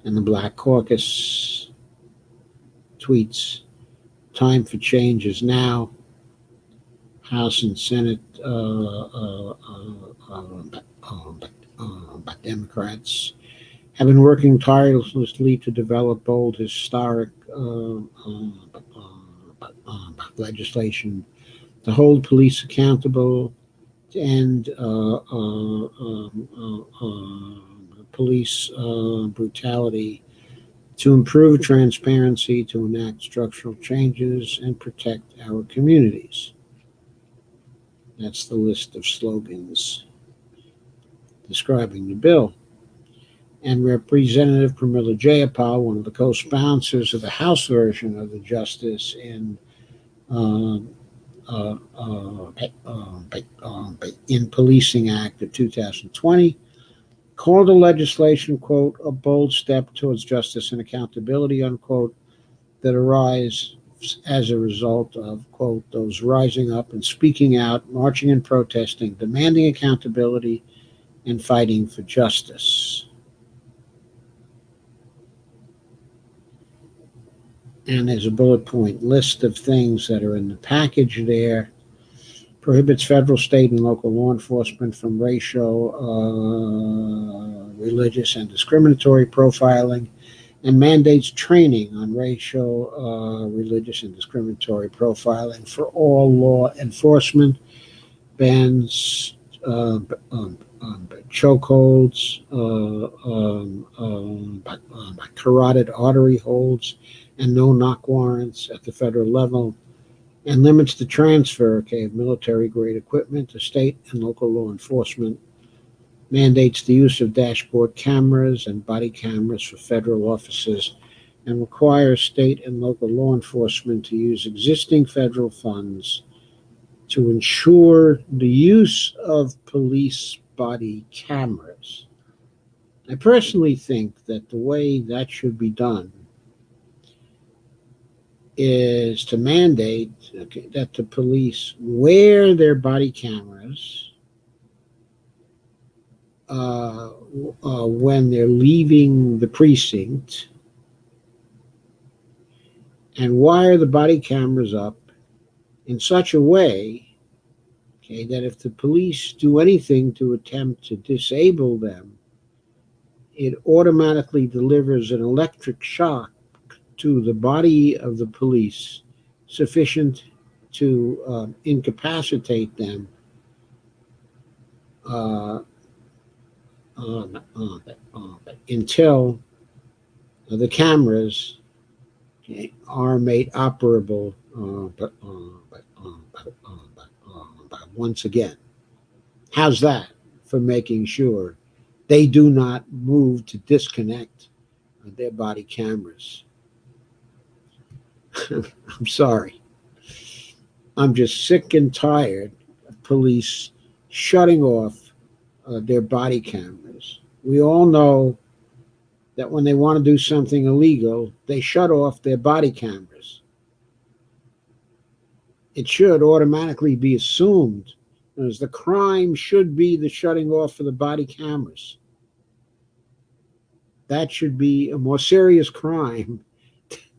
and the Black Caucus tweets, "Time for change is now. House and Senate Democrats have been working tirelessly to develop bold, historic legislation to hold police accountable, to end police brutality, to improve transparency, to enact structural changes, and protect our communities." That's the list of slogans describing the bill. And Representative Pramila Jayapal, one of the co-sponsors of the House version of the Justice in Policing Act of 2020, called the legislation, quote, "a bold step towards justice and accountability," unquote, that arise as a result of, quote, "those rising up and speaking out, marching and protesting, demanding accountability, and fighting for justice." And there's a bullet point list of things that are in the package there. Prohibits federal, state, and local law enforcement from racial, religious, and discriminatory profiling, and mandates training on racial, religious, and discriminatory profiling for all law enforcement, bans chokeholds, carotid artery holds, and no-knock warrants at the federal level, and limits the transfer of military-grade equipment to state and local law enforcement, mandates the use of dashboard cameras and body cameras for federal officers, and requires state and local law enforcement to use existing federal funds to ensure the use of police body cameras. I personally think that the way that should be done is to mandate that the police wear their body cameras when they're leaving the precinct, and wire the body cameras up in such a way, that if the police do anything to attempt to disable them, it automatically delivers an electric shock to the body of the police sufficient to incapacitate them until the cameras are made operable once again. How's that for making sure they do not move to disconnect their body cameras? I'm sorry. I'm just sick and tired of police shutting off their body cameras. We all know that when they want to do something illegal, they shut off their body cameras. It should automatically be assumed as the crime should be the shutting off of the body cameras. That should be a more serious crime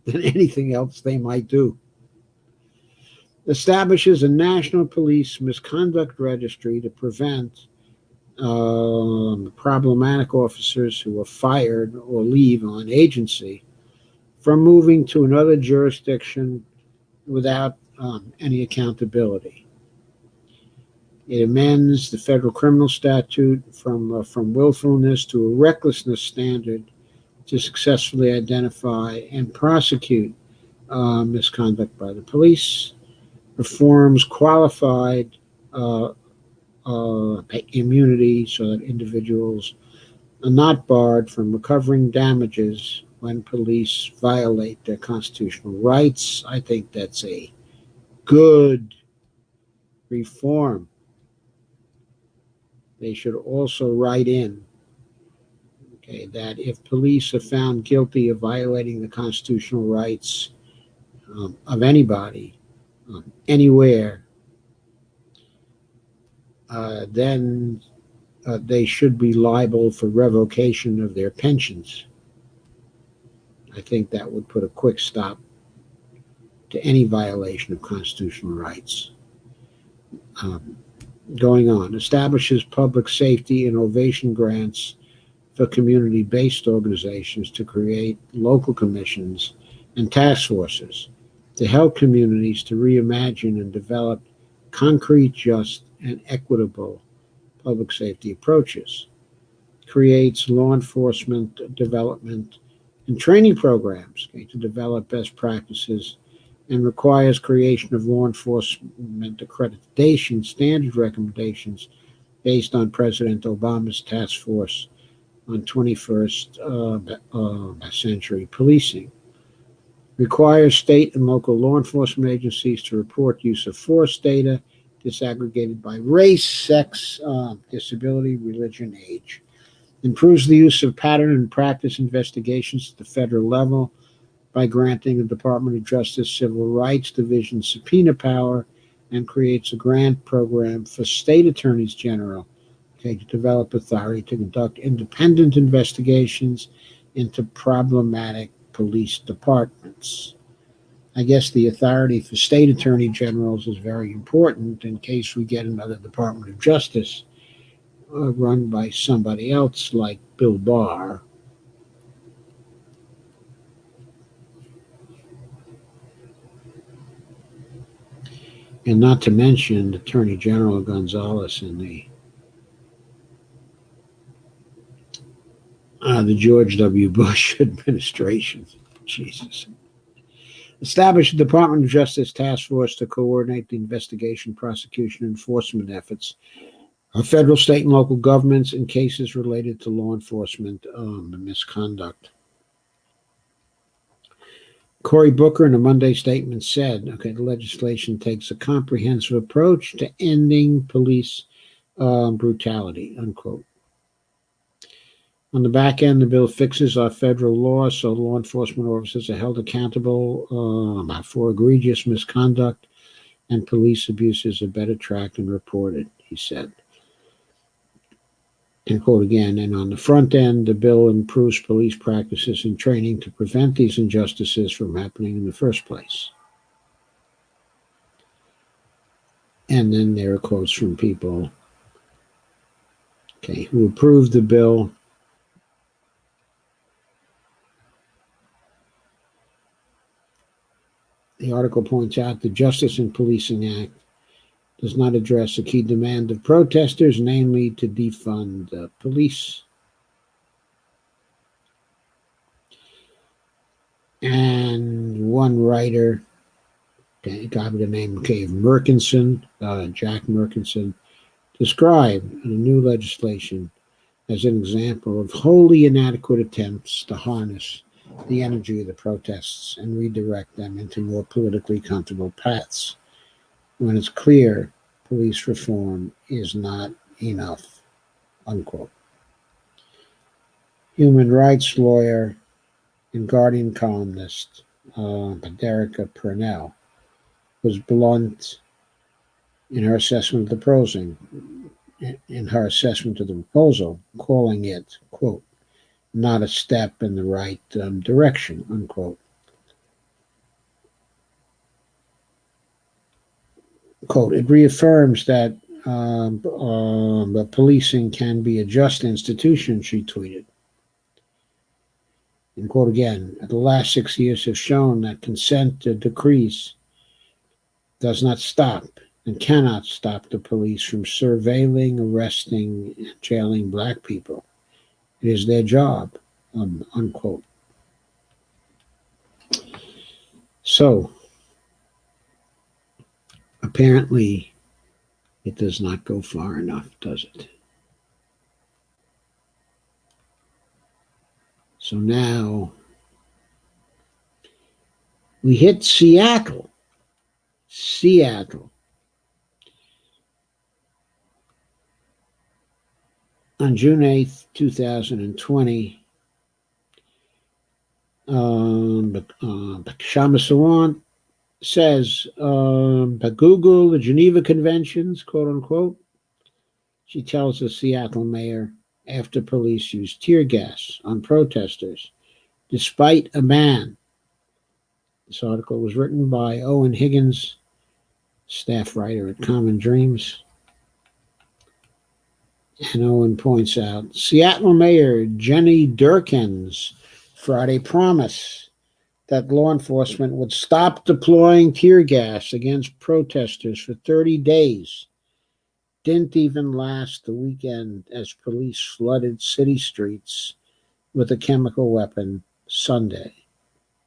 than anything else they might do. Establishes a national police misconduct registry to prevent problematic officers who are fired or leave on agency from moving to another jurisdiction without any accountability. It amends the federal criminal statute from willfulness to a recklessness standard to successfully identify and prosecute misconduct by the police. Reforms qualified uh, immunity so that individuals are not barred from recovering damages when police violate their constitutional rights. I think that's a good reform. They should also write in, okay, that if police are found guilty of violating the constitutional rights of anybody, anywhere, then they should be liable for revocation of their pensions. I think that would put a quick stop to any violation of constitutional rights. Um, Going on, establishes public safety innovation grants for community-based organizations to create local commissions and task forces to help communities to reimagine and develop concrete, just, and equitable public safety approaches. Creates law enforcement development and training programs, okay, to develop best practices, and requires creation of law enforcement accreditation standard recommendations based on President Obama's task force on 21st century policing. Requires state and local law enforcement agencies to report use of force data disaggregated by race, sex, disability, religion, age. Improves the use of pattern and practice investigations at the federal level by granting the Department of Justice Civil Rights Division subpoena power, and creates a grant program for state attorneys general, okay, to develop authority to conduct independent investigations into problematic police departments. I guess the authority for state attorney generals is very important in case we get another Department of Justice run by somebody else like Bill Barr. And not to mention Attorney General Gonzalez in the George W. Bush administration. Jesus. Established the Department of Justice Task Force to coordinate the investigation, prosecution, and enforcement efforts of federal, state, and local governments in cases related to law enforcement misconduct. Cory Booker, in a Monday statement, said, okay, the legislation takes a comprehensive approach to ending police brutality, unquote. On the back end, the bill fixes our federal law so law enforcement officers are held accountable for egregious misconduct, and police abuses are better tracked and reported, he said. And quote again, and on the front end, the bill improves police practices and training to prevent these injustices from happening in the first place. And then there are quotes from people, okay, who approved the bill. The article points out the Justice in Policing Act does not address a key demand of protesters, namely to defund the police. And one writer, a guy by the name of Merkinson, Jack Merkinson, described the new legislation as an example of wholly inadequate attempts to harness the energy of the protests and redirect them into more politically comfortable paths, when it's clear police reform is not enough, unquote. Human rights lawyer and Guardian columnist Derek Purnell was blunt in her assessment of the proposal, calling it, quote, not a step in the right direction, unquote. quote, it reaffirms that policing can be a just institution, she tweeted. And quote again, the last 6 years have shown that consent decrees does not stop and cannot stop the police from surveilling, arresting, and jailing black people. It is their job, unquote. So, apparently, it does not go far enough, does it? So now we hit Seattle. On June 8th, 2020, Shama Sawant says, Google the Geneva Conventions, quote unquote. She tells the Seattle mayor after police used tear gas on protesters, despite a ban. This article was written by Owen Higgins, staff writer at Common Dreams. And Owen points out, Seattle Mayor Jenny Durkin's Friday promise that law enforcement would stop deploying tear gas against protesters for 30 days didn't even last the weekend as police flooded city streets with a chemical weapon Sunday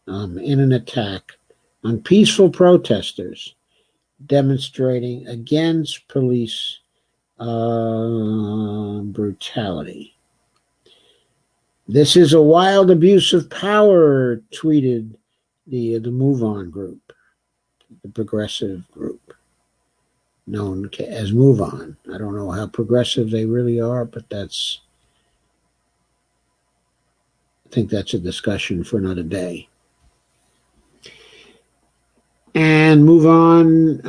in an attack on peaceful protesters demonstrating against police brutality. This is a wild abuse of power, tweeted the Move On group, the progressive group known as Move On. I don't know how progressive they really are, but I think that's a discussion for another day. And Move On,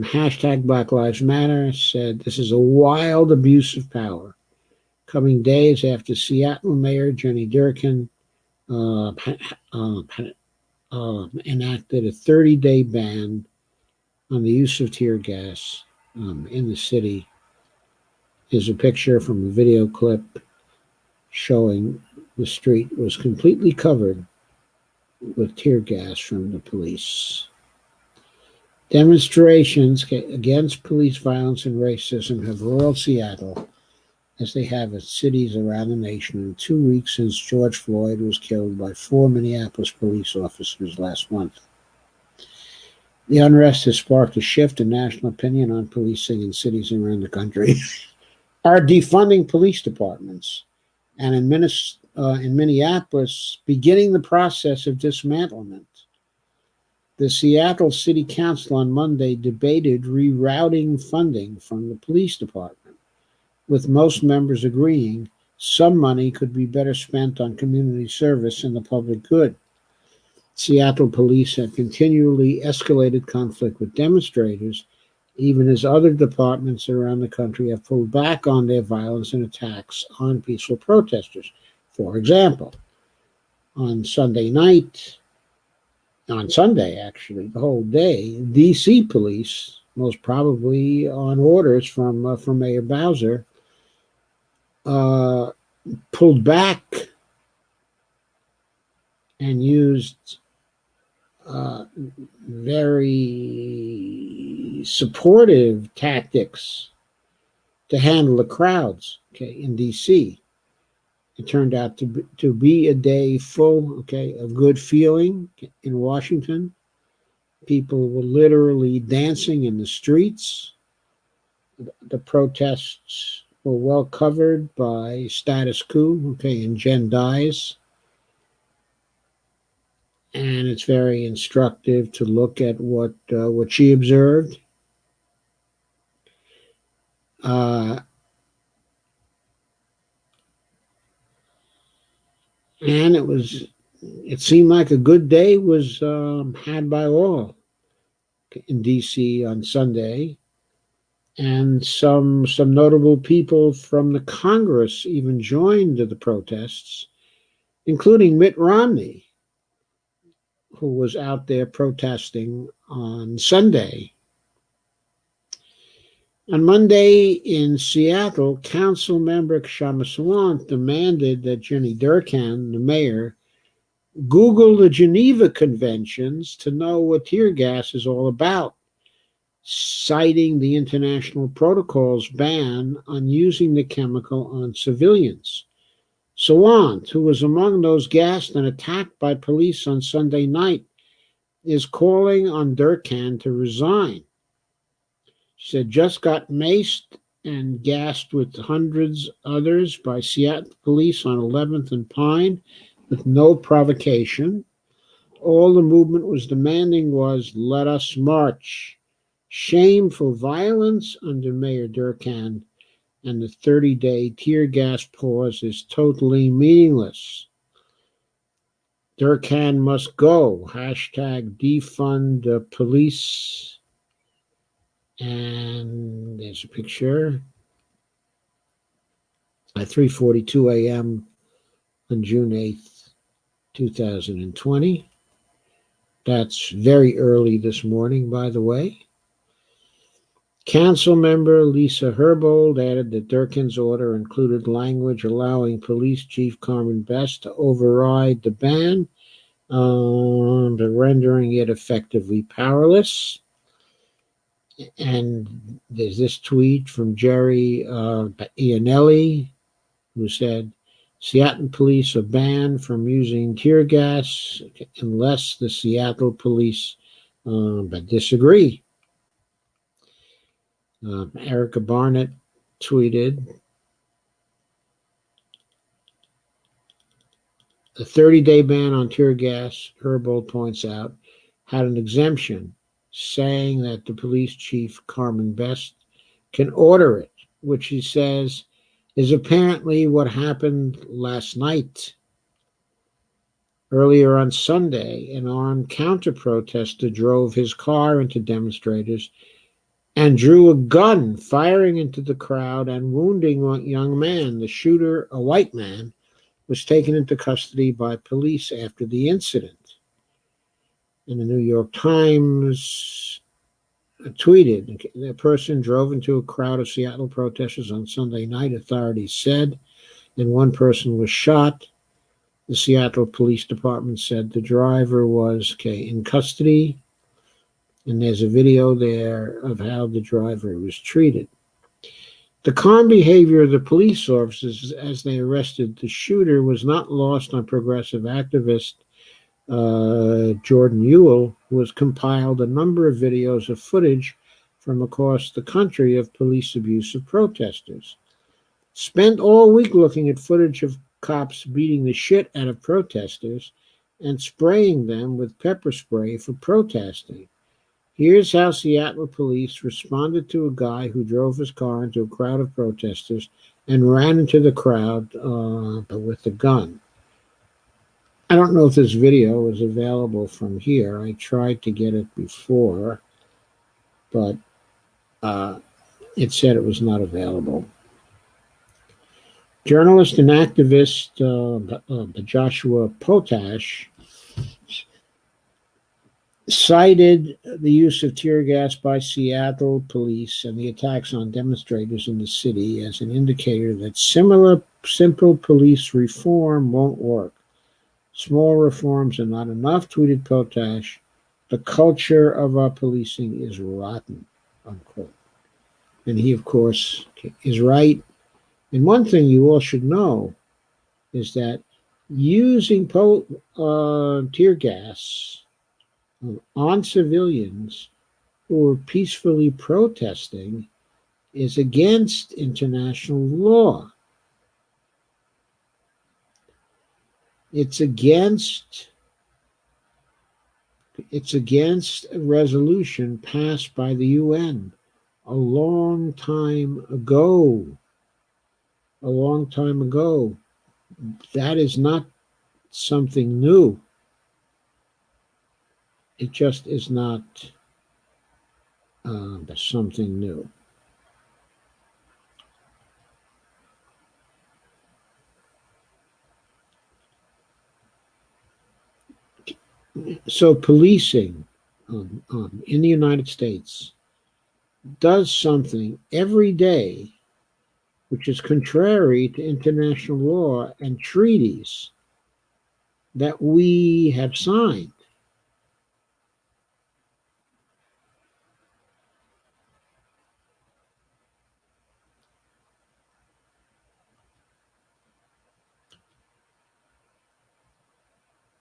hashtag Black Lives Matter, said this is a wild abuse of power. Coming days after Seattle Mayor Jenny Durkin enacted a 30-day ban on the use of tear gas in the city. Here's a picture from a video clip showing the street was completely covered with tear gas from the police. Demonstrations against police violence and racism have roiled Seattle as they have at cities around the nation in 2 weeks since George Floyd was killed by 4 Minneapolis police officers last month. The unrest has sparked a shift in national opinion on policing in cities around the country are defunding police departments, and in Minneapolis, beginning the process of dismantlement. The Seattle City Council on Monday debated rerouting funding from the police department, with most members agreeing some money could be better spent on community service and the public good. Seattle police have continually escalated conflict with demonstrators, even as other departments around the country have pulled back on their violence and attacks on peaceful protesters. For example, on Sunday, actually, the whole day, D.C. police, most probably on orders from Mayor Bowser, pulled back and used very supportive tactics to handle the crowds, in D.C. It turned out to be a day full, of good feeling in Washington. People were literally dancing in the streets. The protests were well covered by Status Quo, and Jen Dyes. And it's very instructive to look at what she observed. And it seemed like a good day was had by all in D.C. on Sunday. And some notable people from the Congress even joined the protests, including Mitt Romney, who was out there protesting on Sunday. On Monday in Seattle, council member Kshama Sawant demanded that Jenny Durkan, the mayor, Google the Geneva Conventions to know what tear gas is all about, citing the international protocol's ban on using the chemical on civilians. Sawant, who was among those gassed and attacked by police on Sunday night, is calling on Durkan to resign. She said, just got maced and gassed with hundreds others by Seattle police on 11th and Pine with no provocation. All the movement was demanding was, let us march. Shameful violence under Mayor Durkan, and the 30-day tear gas pause is totally meaningless. Durkan must go. Hashtag defund the police. And there's a picture at 3:42 a.m. on June 8th, 2020. That's very early this morning, by the way. Council member Lisa Herbold added that Durkan's order included language allowing Police Chief Carmen Best to override the ban, but rendering it effectively powerless. And there's this tweet from Jerry Iannelli, who said, Seattle police are banned from using tear gas unless the Seattle police disagree. Erica Barnett tweeted, the 30-day ban on tear gas, Herbold points out, had an exemption saying that the police chief, Carmen Best, can order it, which he says is apparently what happened last night. Earlier on Sunday, an armed counter-protester drove his car into demonstrators and drew a gun, firing into the crowd and wounding a young man. The shooter, a white man, was taken into custody by police after the incident. And the New York Times tweeted, the person drove into a crowd of Seattle protesters on Sunday night, authorities said, and one person was shot. The Seattle Police Department said the driver was in custody, and there's a video there of how the driver was treated. The calm behavior of the police officers as they arrested the shooter was not lost on progressive activist Jordan Ewell, who has compiled a number of videos of footage from across the country of police abuse of protesters. Spent all week looking at footage of cops beating the shit out of protesters and spraying them with pepper spray for protesting. Here's how Seattle police responded to a guy who drove his car into a crowd of protesters and ran into the crowd but with a gun. I don't know if this video is available from here. I tried to get it before, but it said it was not available. Journalist and activist Joshua Potash cited the use of tear gas by Seattle police and the attacks on demonstrators in the city as an indicator that simple police reform won't work. Small reforms are not enough, tweeted Potash. The culture of our policing is rotten, unquote. And he, of course, is right. And one thing you all should know is that using tear gas on civilians who are peacefully protesting is against international law. It's against a resolution passed by the UN a long time ago. That is not something new. It just is not something new. So policing in the United States does something every day which is contrary to international law and treaties that we have signed.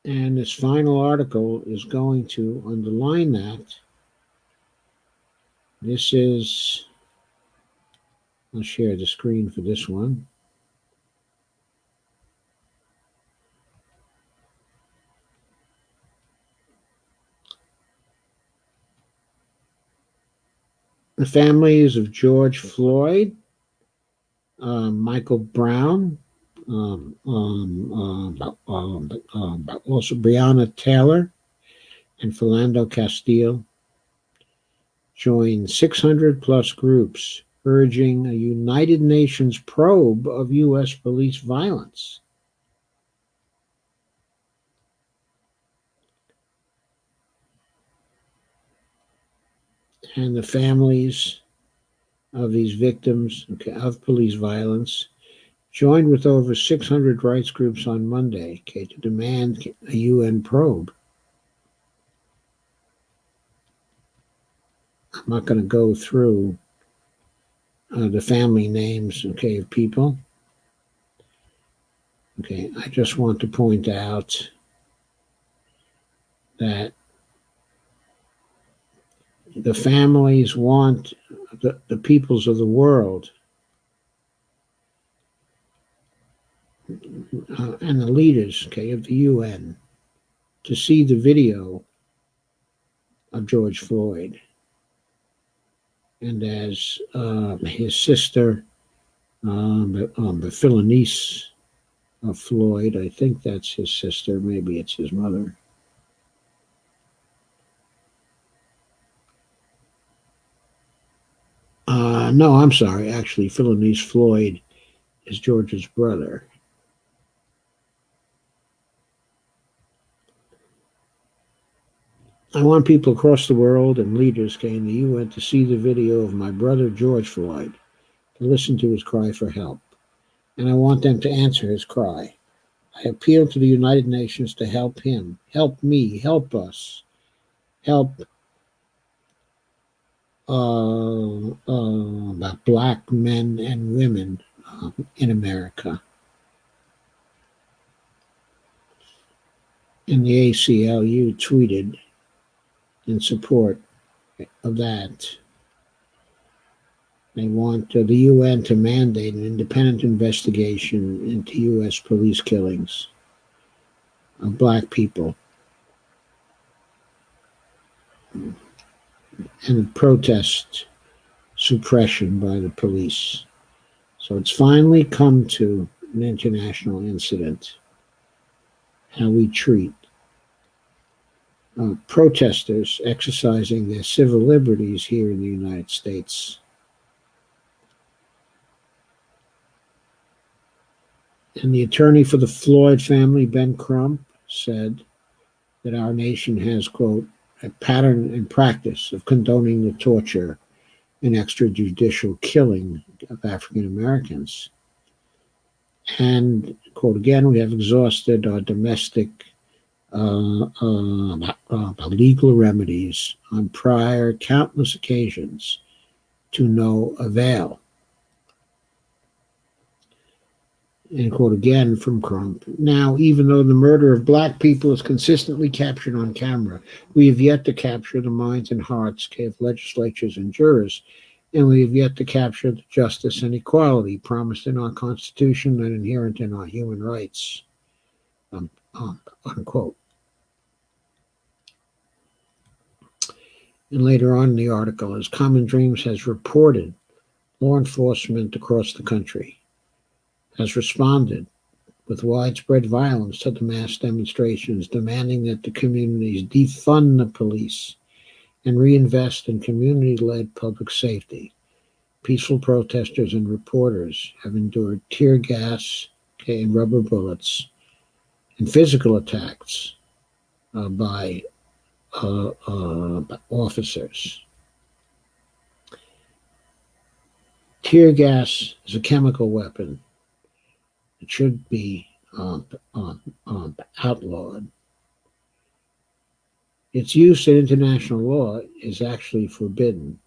And this final article is going to underline that. This is, I'll share the screen for this one. The families of George Floyd, Michael Brown, also Breonna Taylor, and Philando Castile joined 600 plus groups urging a United Nations probe of U.S. police violence. And the families of these victims of police violence joined with over 600 rights groups on Monday to demand a UN probe. I'm not going to go through the family names, of people. I just want to point out that the families want the peoples of the world and the leaders, of the UN to see the video of George Floyd. And as his sister, the Philanice of Floyd, I think that's his sister, maybe it's his mother. No, I'm sorry. Actually, Philanice Floyd is George's brother. I want people across the world and leaders in the UN to see the video of my brother George Floyd, to listen to his cry for help. And I want them to answer his cry. I appeal to the United Nations to help him, help me, help us, help Black men and women in America. And the ACLU tweeted in support of that. They want the UN to mandate an independent investigation into U.S. police killings of Black people and protest suppression by the police. So it's finally come to an international incident, how we treat protesters exercising their civil liberties here in the United States. And the attorney for the Floyd family, Ben Crump, said that our nation has, quote, a pattern and practice of condoning the torture and extrajudicial killing of African Americans. And, quote again, we have exhausted our domestic legal remedies on prior countless occasions to no avail. And quote again from Crunk. Now, even though the murder of Black people is consistently captured on camera, we have yet to capture the minds and hearts of legislators and jurors, and we have yet to capture the justice and equality promised in our Constitution and inherent in our human rights. Unquote. And later on in the article, as Common Dreams has reported, law enforcement across the country has responded with widespread violence to the mass demonstrations, demanding that the communities defund the police and reinvest in community-led public safety. Peaceful protesters and reporters have endured tear gas and rubber bullets and physical attacks by officers. Tear gas is a chemical weapon. It should be outlawed. Its use in international law is actually forbidden.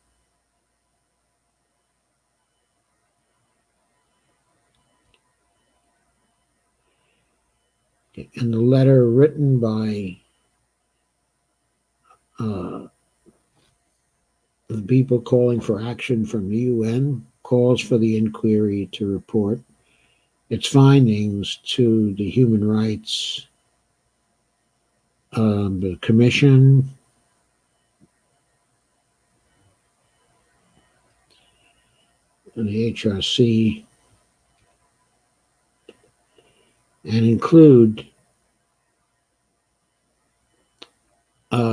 And the letter written by the people calling for action from the UN calls for the inquiry to report its findings to the Human Rights the Commission, and the HRC, and include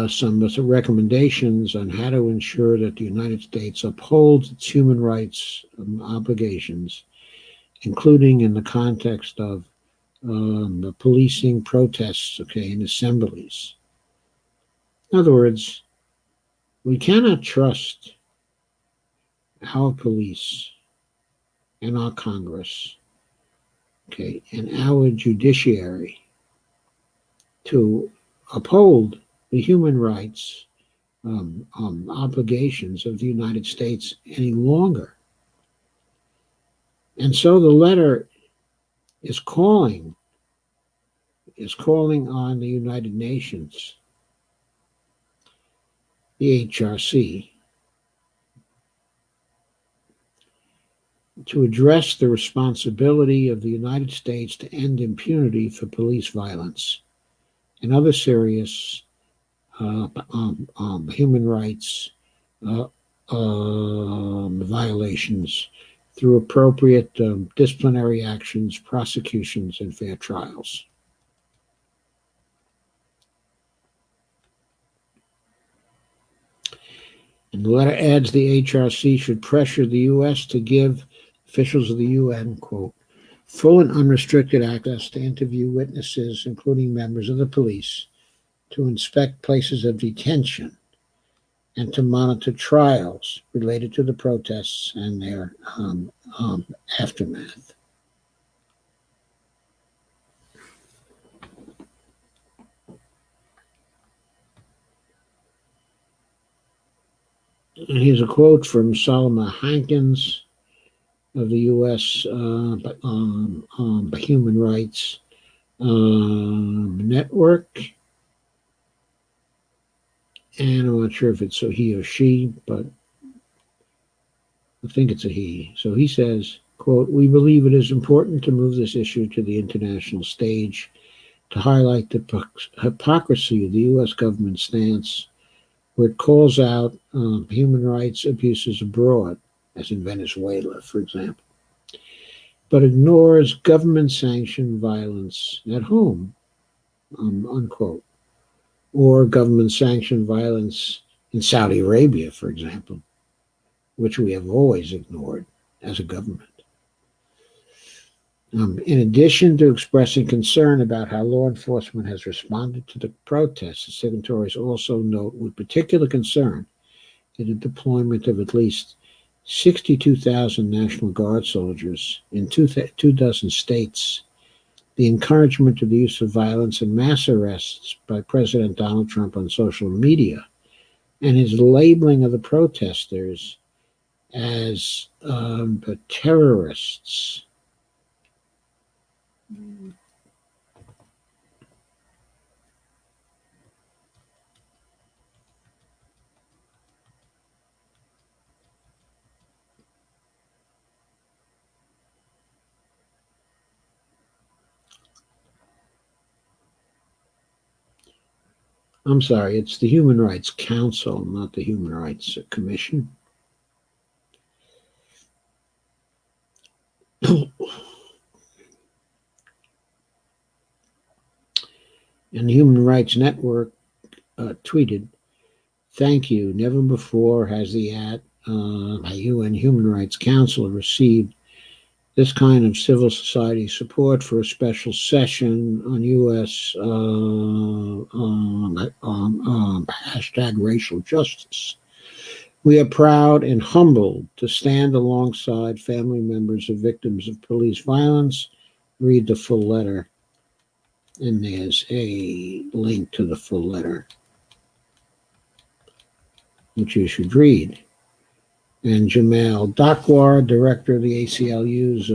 some recommendations on how to ensure that the United States upholds its human rights obligations, including in the context of the policing protests, in assemblies. In other words, we cannot trust our police and our Congress, and our judiciary to uphold the human rights obligations of the United States any longer. And so the letter is calling on the United Nations, the HRC, to address the responsibility of the United States to end impunity for police violence and other serious human rights violations through appropriate disciplinary actions, prosecutions, and fair trials. And the letter adds the HRC should pressure the U.S. to give officials of the UN, quote, full and unrestricted access to interview witnesses, including members of the police, to inspect places of detention, and to monitor trials related to the protests and their aftermath. And here's a quote from Salma Hankins of the U.S. Human Rights Network. And I'm not sure if it's a he or she, but I think it's a he. So he says, quote, we believe it is important to move this issue to the international stage to highlight the hypocrisy of the U.S. government stance, where it calls out human rights abuses abroad, as in Venezuela, for example, but ignores government-sanctioned violence at home, unquote, or government-sanctioned violence in Saudi Arabia, for example, which we have always ignored as a government. In addition to expressing concern about how law enforcement has responded to the protests, the signatories also note with particular concern the deployment of at least 62,000 National Guard soldiers in 24 states, the encouragement of the use of violence and mass arrests by President Donald Trump on social media, and his labeling of the protesters as terrorists. I'm sorry, it's the Human Rights Council, not the Human Rights Commission. And the Human Rights Network tweeted, thank you. Never before has the UN Human Rights Council received this kind of civil society support for a special session on U.S. Hashtag racial justice. We are proud and humbled to stand alongside family members of victims of police violence. Read the full letter, and there's a link to the full letter, which you should read. And Jamal Dakwar, director of the ACLU's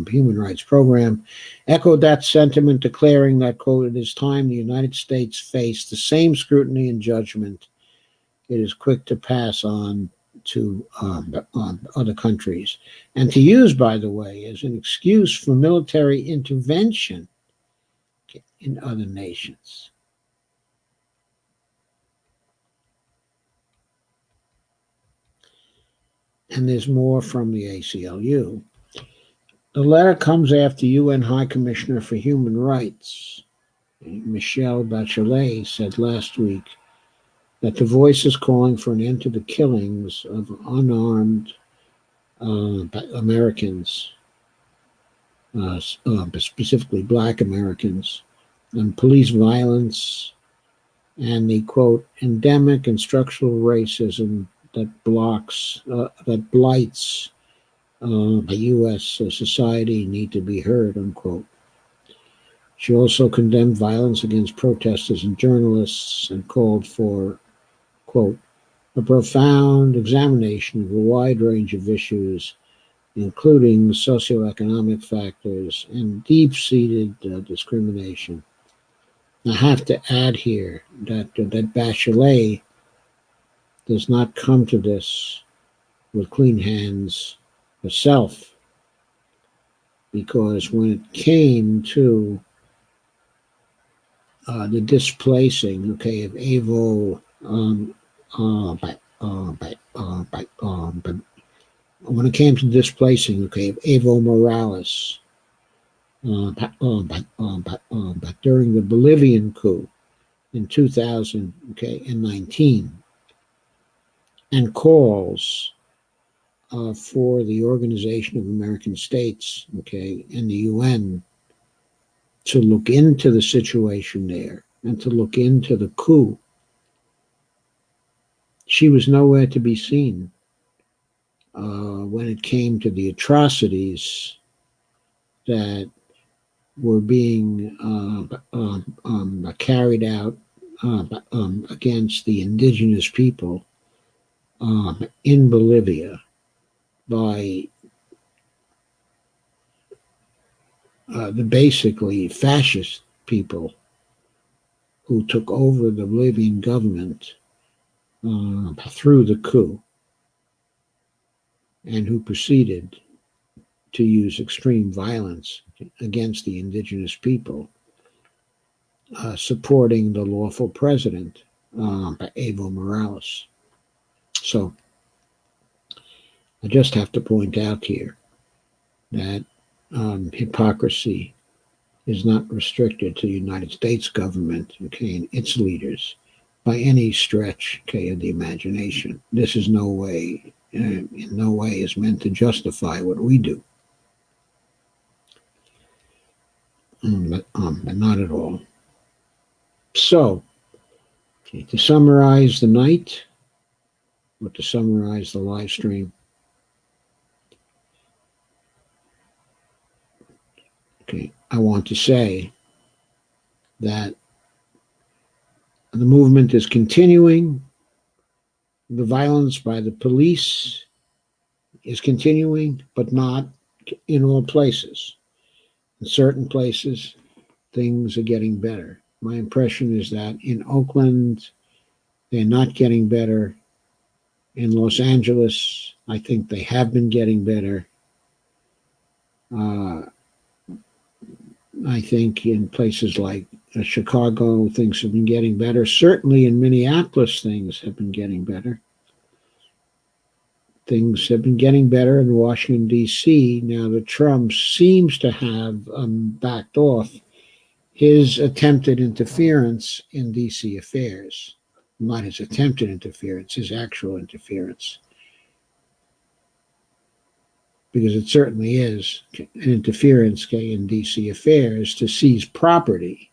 Human Rights Program, echoed that sentiment, declaring that, quote, "It is time the United States face the same scrutiny and judgment it is quick to pass on to other countries, and to use, by the way, as an excuse for military intervention in other nations." And there's more from the ACLU. The letter comes after UN High Commissioner for Human Rights, Michelle Bachelet, said last week that the voices calling for an end to the killings of unarmed Americans, specifically Black Americans, and police violence, and the, quote, "endemic and structural racism that blights the U.S. society need to be heard," unquote. She also condemned violence against protesters and journalists and called for, quote, "a profound examination of a wide range of issues, including socioeconomic factors and deep-seated discrimination." I have to add here that Bachelet does not come to this with clean hands herself, because when it came to the displacing, okay, of Evo, when it came to displacing, okay, of Evo Morales, during the Bolivian coup in 2019, and calls for the Organization of American States, okay, and the UN to look into the situation there and to look into the coup. She was nowhere to be seen when it came to the atrocities that were being carried out against the indigenous people in Bolivia by the basically fascist people who took over the Bolivian government through the coup, and who proceeded to use extreme violence against the indigenous people, supporting the lawful president, Evo Morales. So I just have to point out here that hypocrisy is not restricted to the United States government, okay, and its leaders by any stretch, okay, of the imagination. This is in no way is meant to justify what we do. But not at all. So, okay, to summarize the night, or to summarize the live stream, okay, I want to say that the movement is continuing. The violence by the police is continuing, but not in all places. In certain places, things are getting better. My impression is that in Auckland, they're not getting better. In Los Angeles, I think they have been getting better. I think in places like Chicago, things have been getting better. Certainly in Minneapolis, things have been getting better. Things have been getting better in Washington, D.C. Now that Trump seems to have backed off his attempted interference in D.C. affairs. Not his attempted interference, his actual interference. Because it certainly is an interference in D.C. affairs to seize property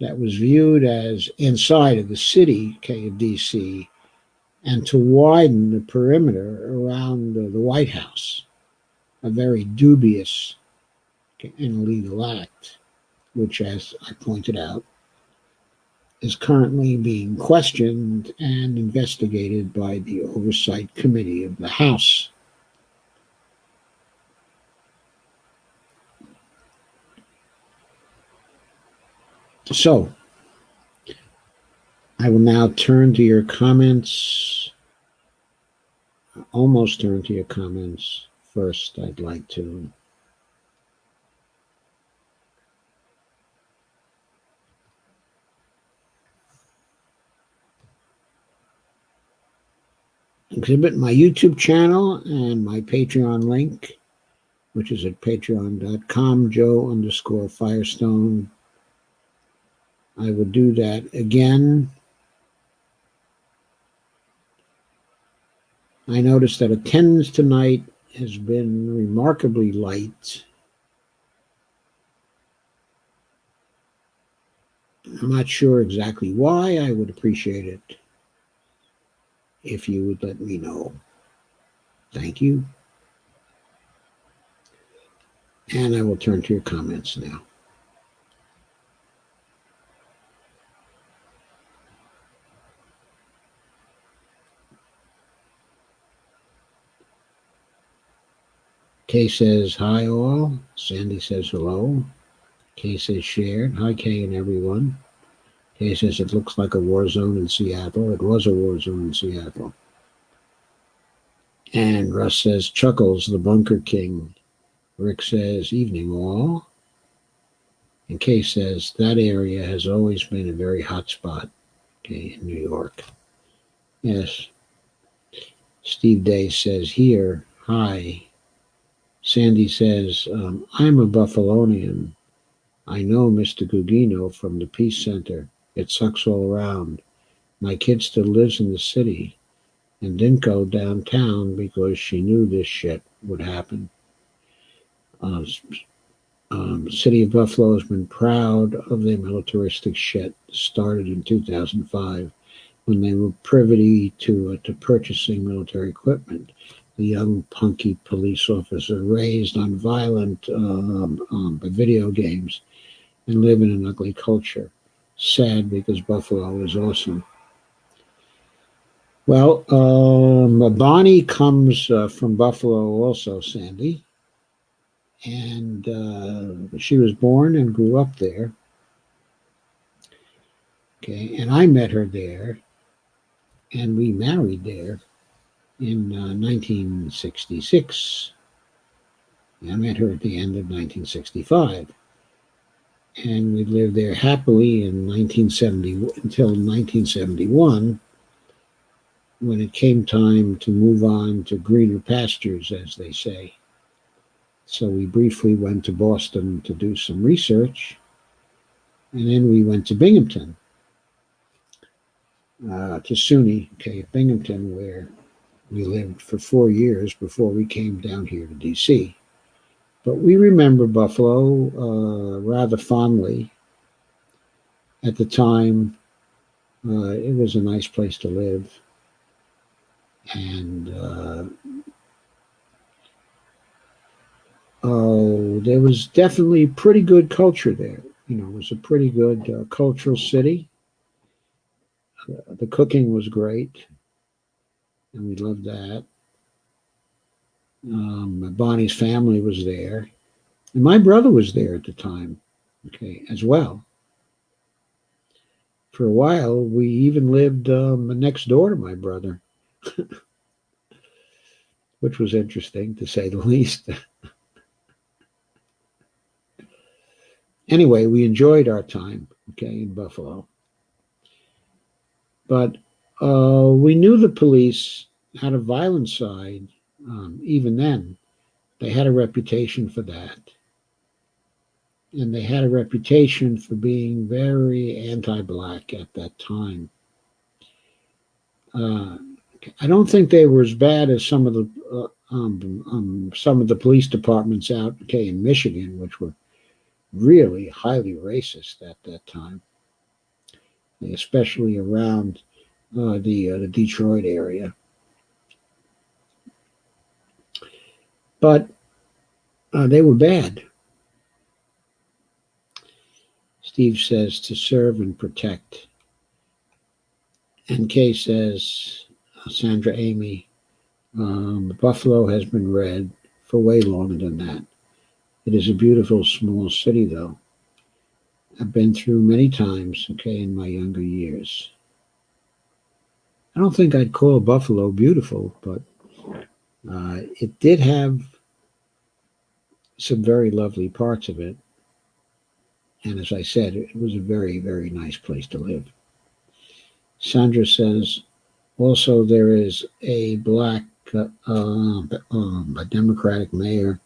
that was viewed as inside of the city, okay, of D.C., and to widen the perimeter around the White House, a very dubious and illegal act, which, as I pointed out, is currently being questioned and investigated by the Oversight Committee of the House. So, I will now turn to your comments. Almost turn to your comments. First, I'd like to exhibit my YouTube channel and my Patreon link, which is at patreon.com, Joe_Firestone. I will do that again. I noticed that attendance tonight has been remarkably light. I'm not sure exactly why. I would appreciate it if you would let me know. Thank you. And I will turn to your comments now. Kay says, hi all. Sandy says, hello. Kay says, shared. Hi, Kay and everyone. Kay says, it looks like a war zone in Seattle. It was a war zone in Seattle. And Russ says, chuckles, the Bunker King. Rick says, evening all. And Kay says, that area has always been a very hot spot, okay, in New York. Yes. Steve Day says, here, hi. Sandy says, I'm a Buffalonian. I know Mr. Gugino from the Peace Center. It sucks all around. My kid still lives in the city and didn't go downtown because she knew this shit would happen. City of Buffalo has been proud of their militaristic shit started in 2005 when they were privy to purchasing military equipment. The young punky police officer raised on violent video games and live in an ugly culture. Sad because Buffalo is awesome. Well, Bonnie comes from Buffalo also, Sandy. And she was born and grew up there. Okay, and I met her there, and we married there in 1966. I met her at the end of 1965. And we lived there happily in 1970 until 1971, when it came time to move on to greener pastures, as they say. So we briefly went to Boston to do some research, and then we went to Binghamton, to SUNY, okay, Binghamton, where we lived for 4 years before we came down here to D.C. But we remember Buffalo rather fondly. At the time, it was a nice place to live. And there was definitely pretty good culture there. You know, it was a pretty good cultural city. The cooking was great, and we loved that. Bonnie's family was there, and my brother was there at the time, okay, as well. For a while, we even lived next door to my brother, which was interesting, to say the least. Anyway, we enjoyed our time, okay, in Buffalo. But we knew the police had a violent side. Even then, they had a reputation for that. And they had a reputation for being very anti-black at that time. I don't think they were as bad as some of the police departments out, okay, in Michigan, which were really highly racist at that time. especially around the Detroit area. But they were bad. Steve says to serve and protect. And Kay says, Sandra Amy, Buffalo has been red for way longer than that. It is a beautiful small city, though. I've been through many times, in my younger years. I don't think I'd call Buffalo beautiful, but it did have some very lovely parts of it. And as I said, it was a very, very nice place to live. Sandra says, also there is a black, a Democratic mayor,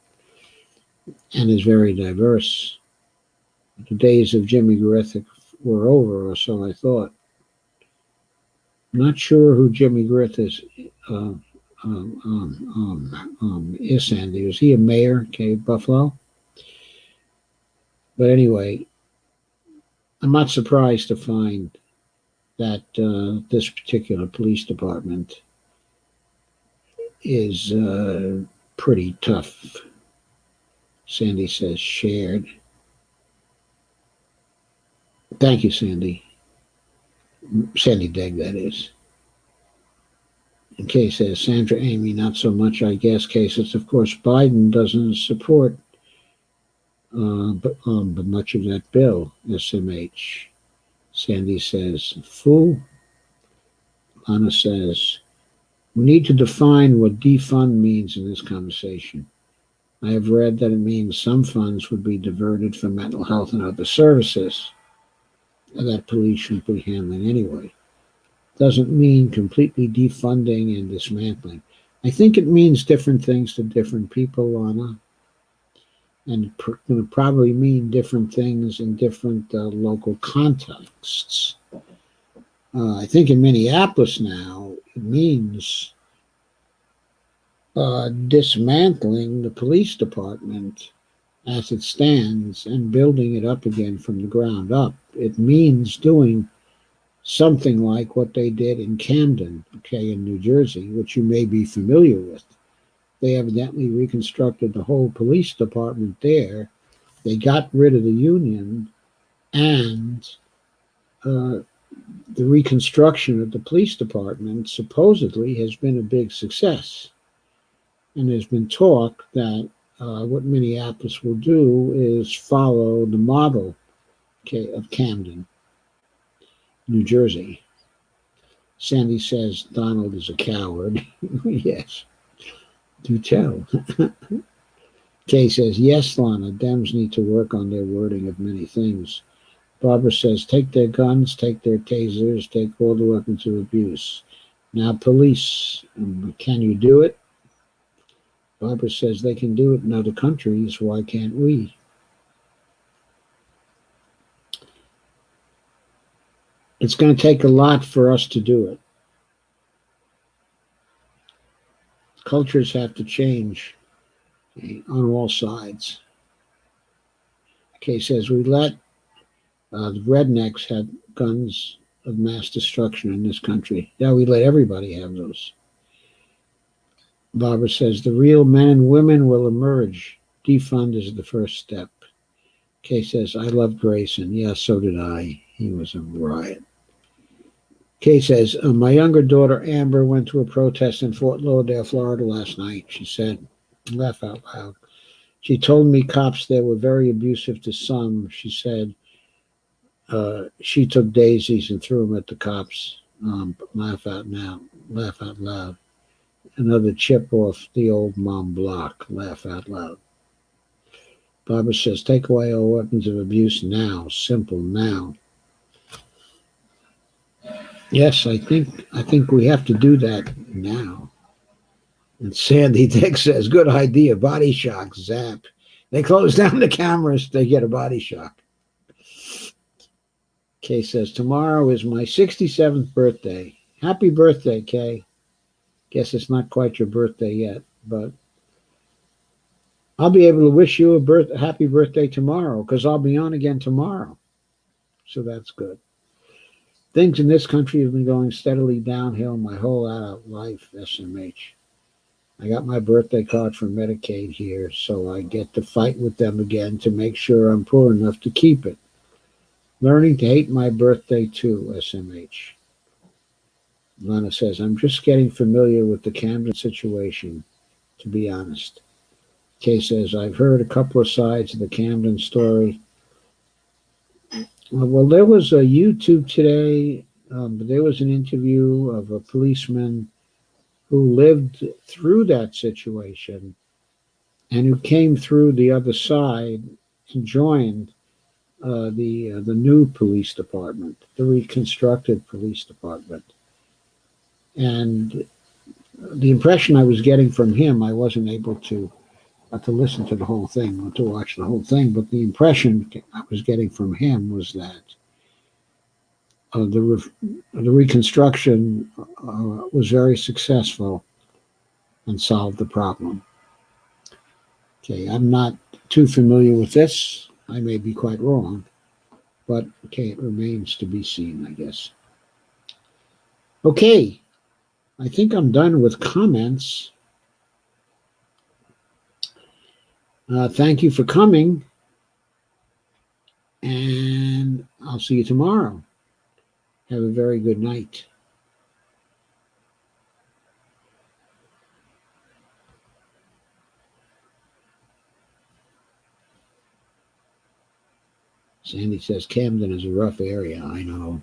and is very diverse. The days of Jimmy Griffith were over, or so I thought. Not sure who Jimmy Griffith is, Sandy. Was he a mayor, Buffalo? But anyway, I'm not surprised to find that this particular police department is pretty tough. Sandy says shared. Thank you, Sandy. Sandy Degg, that is. And Kay says, Sandra Amy, not so much, I guess. Kay says, of course, Biden doesn't support but much of that bill, SMH. Sandy says, fool. Lana says, we need to define what defund means in this conversation. I have read that it means some funds would be diverted for mental health and other services that police should be handling anyway. Doesn't mean completely defunding and dismantling. I think it means different things to different people, Lana, and going to probably mean different things in different local contexts. I think in Minneapolis now, it means dismantling the police department as it stands and building it up again from the ground up. It means doing something like what they did in Camden, in New Jersey, which you may be familiar with. They evidently reconstructed the whole police department there. They got rid of the union, and the reconstruction of the police department supposedly has been a big success. And there's been talk that what Minneapolis will do is follow the model of Camden, New Jersey. Sandy says Donald is a coward. Yes, do tell. Kay says, yes, Lana, Dems need to work on their wording of many things. Barbara says, take their guns, take their tasers, take all the weapons of abuse. Now police, can you do it? Barbara says they can do it in other countries. Why can't we? It's going to take a lot for us to do it. Cultures have to change on all sides. Kay says we let the rednecks have guns of mass destruction in this country. Yeah, we let everybody have those. Barbara says the real men and women will emerge. Defund is the first step. Kay says, I love Grayson. Yeah, so did I. He was a riot. Kay says, my younger daughter Amber went to a protest in Fort Lauderdale, Florida last night. She said, laugh out loud. She told me cops there were very abusive to some. She said she took daisies and threw them at the cops. Laugh out loud. Another chip off the old mom block. Laugh out loud. Barbara says, take away all weapons of abuse now. Simple now. Yes, I think we have to do that now. And Sandy Dick says, good idea. Body shock. Zap. They close down the cameras. They get a body shock. Kay says, tomorrow is my 67th birthday. Happy birthday, Kay. Guess it's not quite your birthday yet, but I'll be able to wish you a happy birthday tomorrow because I'll be on again tomorrow. So that's good. Things in this country have been going steadily downhill my whole adult life, SMH. I got my birthday card from Medicaid here, so I get to fight with them again to make sure I'm poor enough to keep it. Learning to hate my birthday too, SMH. Lana says, I'm just getting familiar with the Camden situation, to be honest. Kay says, I've heard a couple of sides of the Camden story. Well, there was a YouTube today, there was an interview of a policeman who lived through that situation and who came through the other side and joined the new police department, the reconstructed police department. And the impression I was getting from him, I wasn't able to listen to the whole thing or to watch the whole thing, but the impression I was getting from him was that the reconstruction was very successful and solved the problem. Okay, I'm not too familiar with this. I may be quite wrong, but okay, it remains to be seen, I guess. Okay, I think I'm done with comments. Thank you for coming, and I'll see you tomorrow. Have a very good night. Sandy says Camden is a rough area. I know.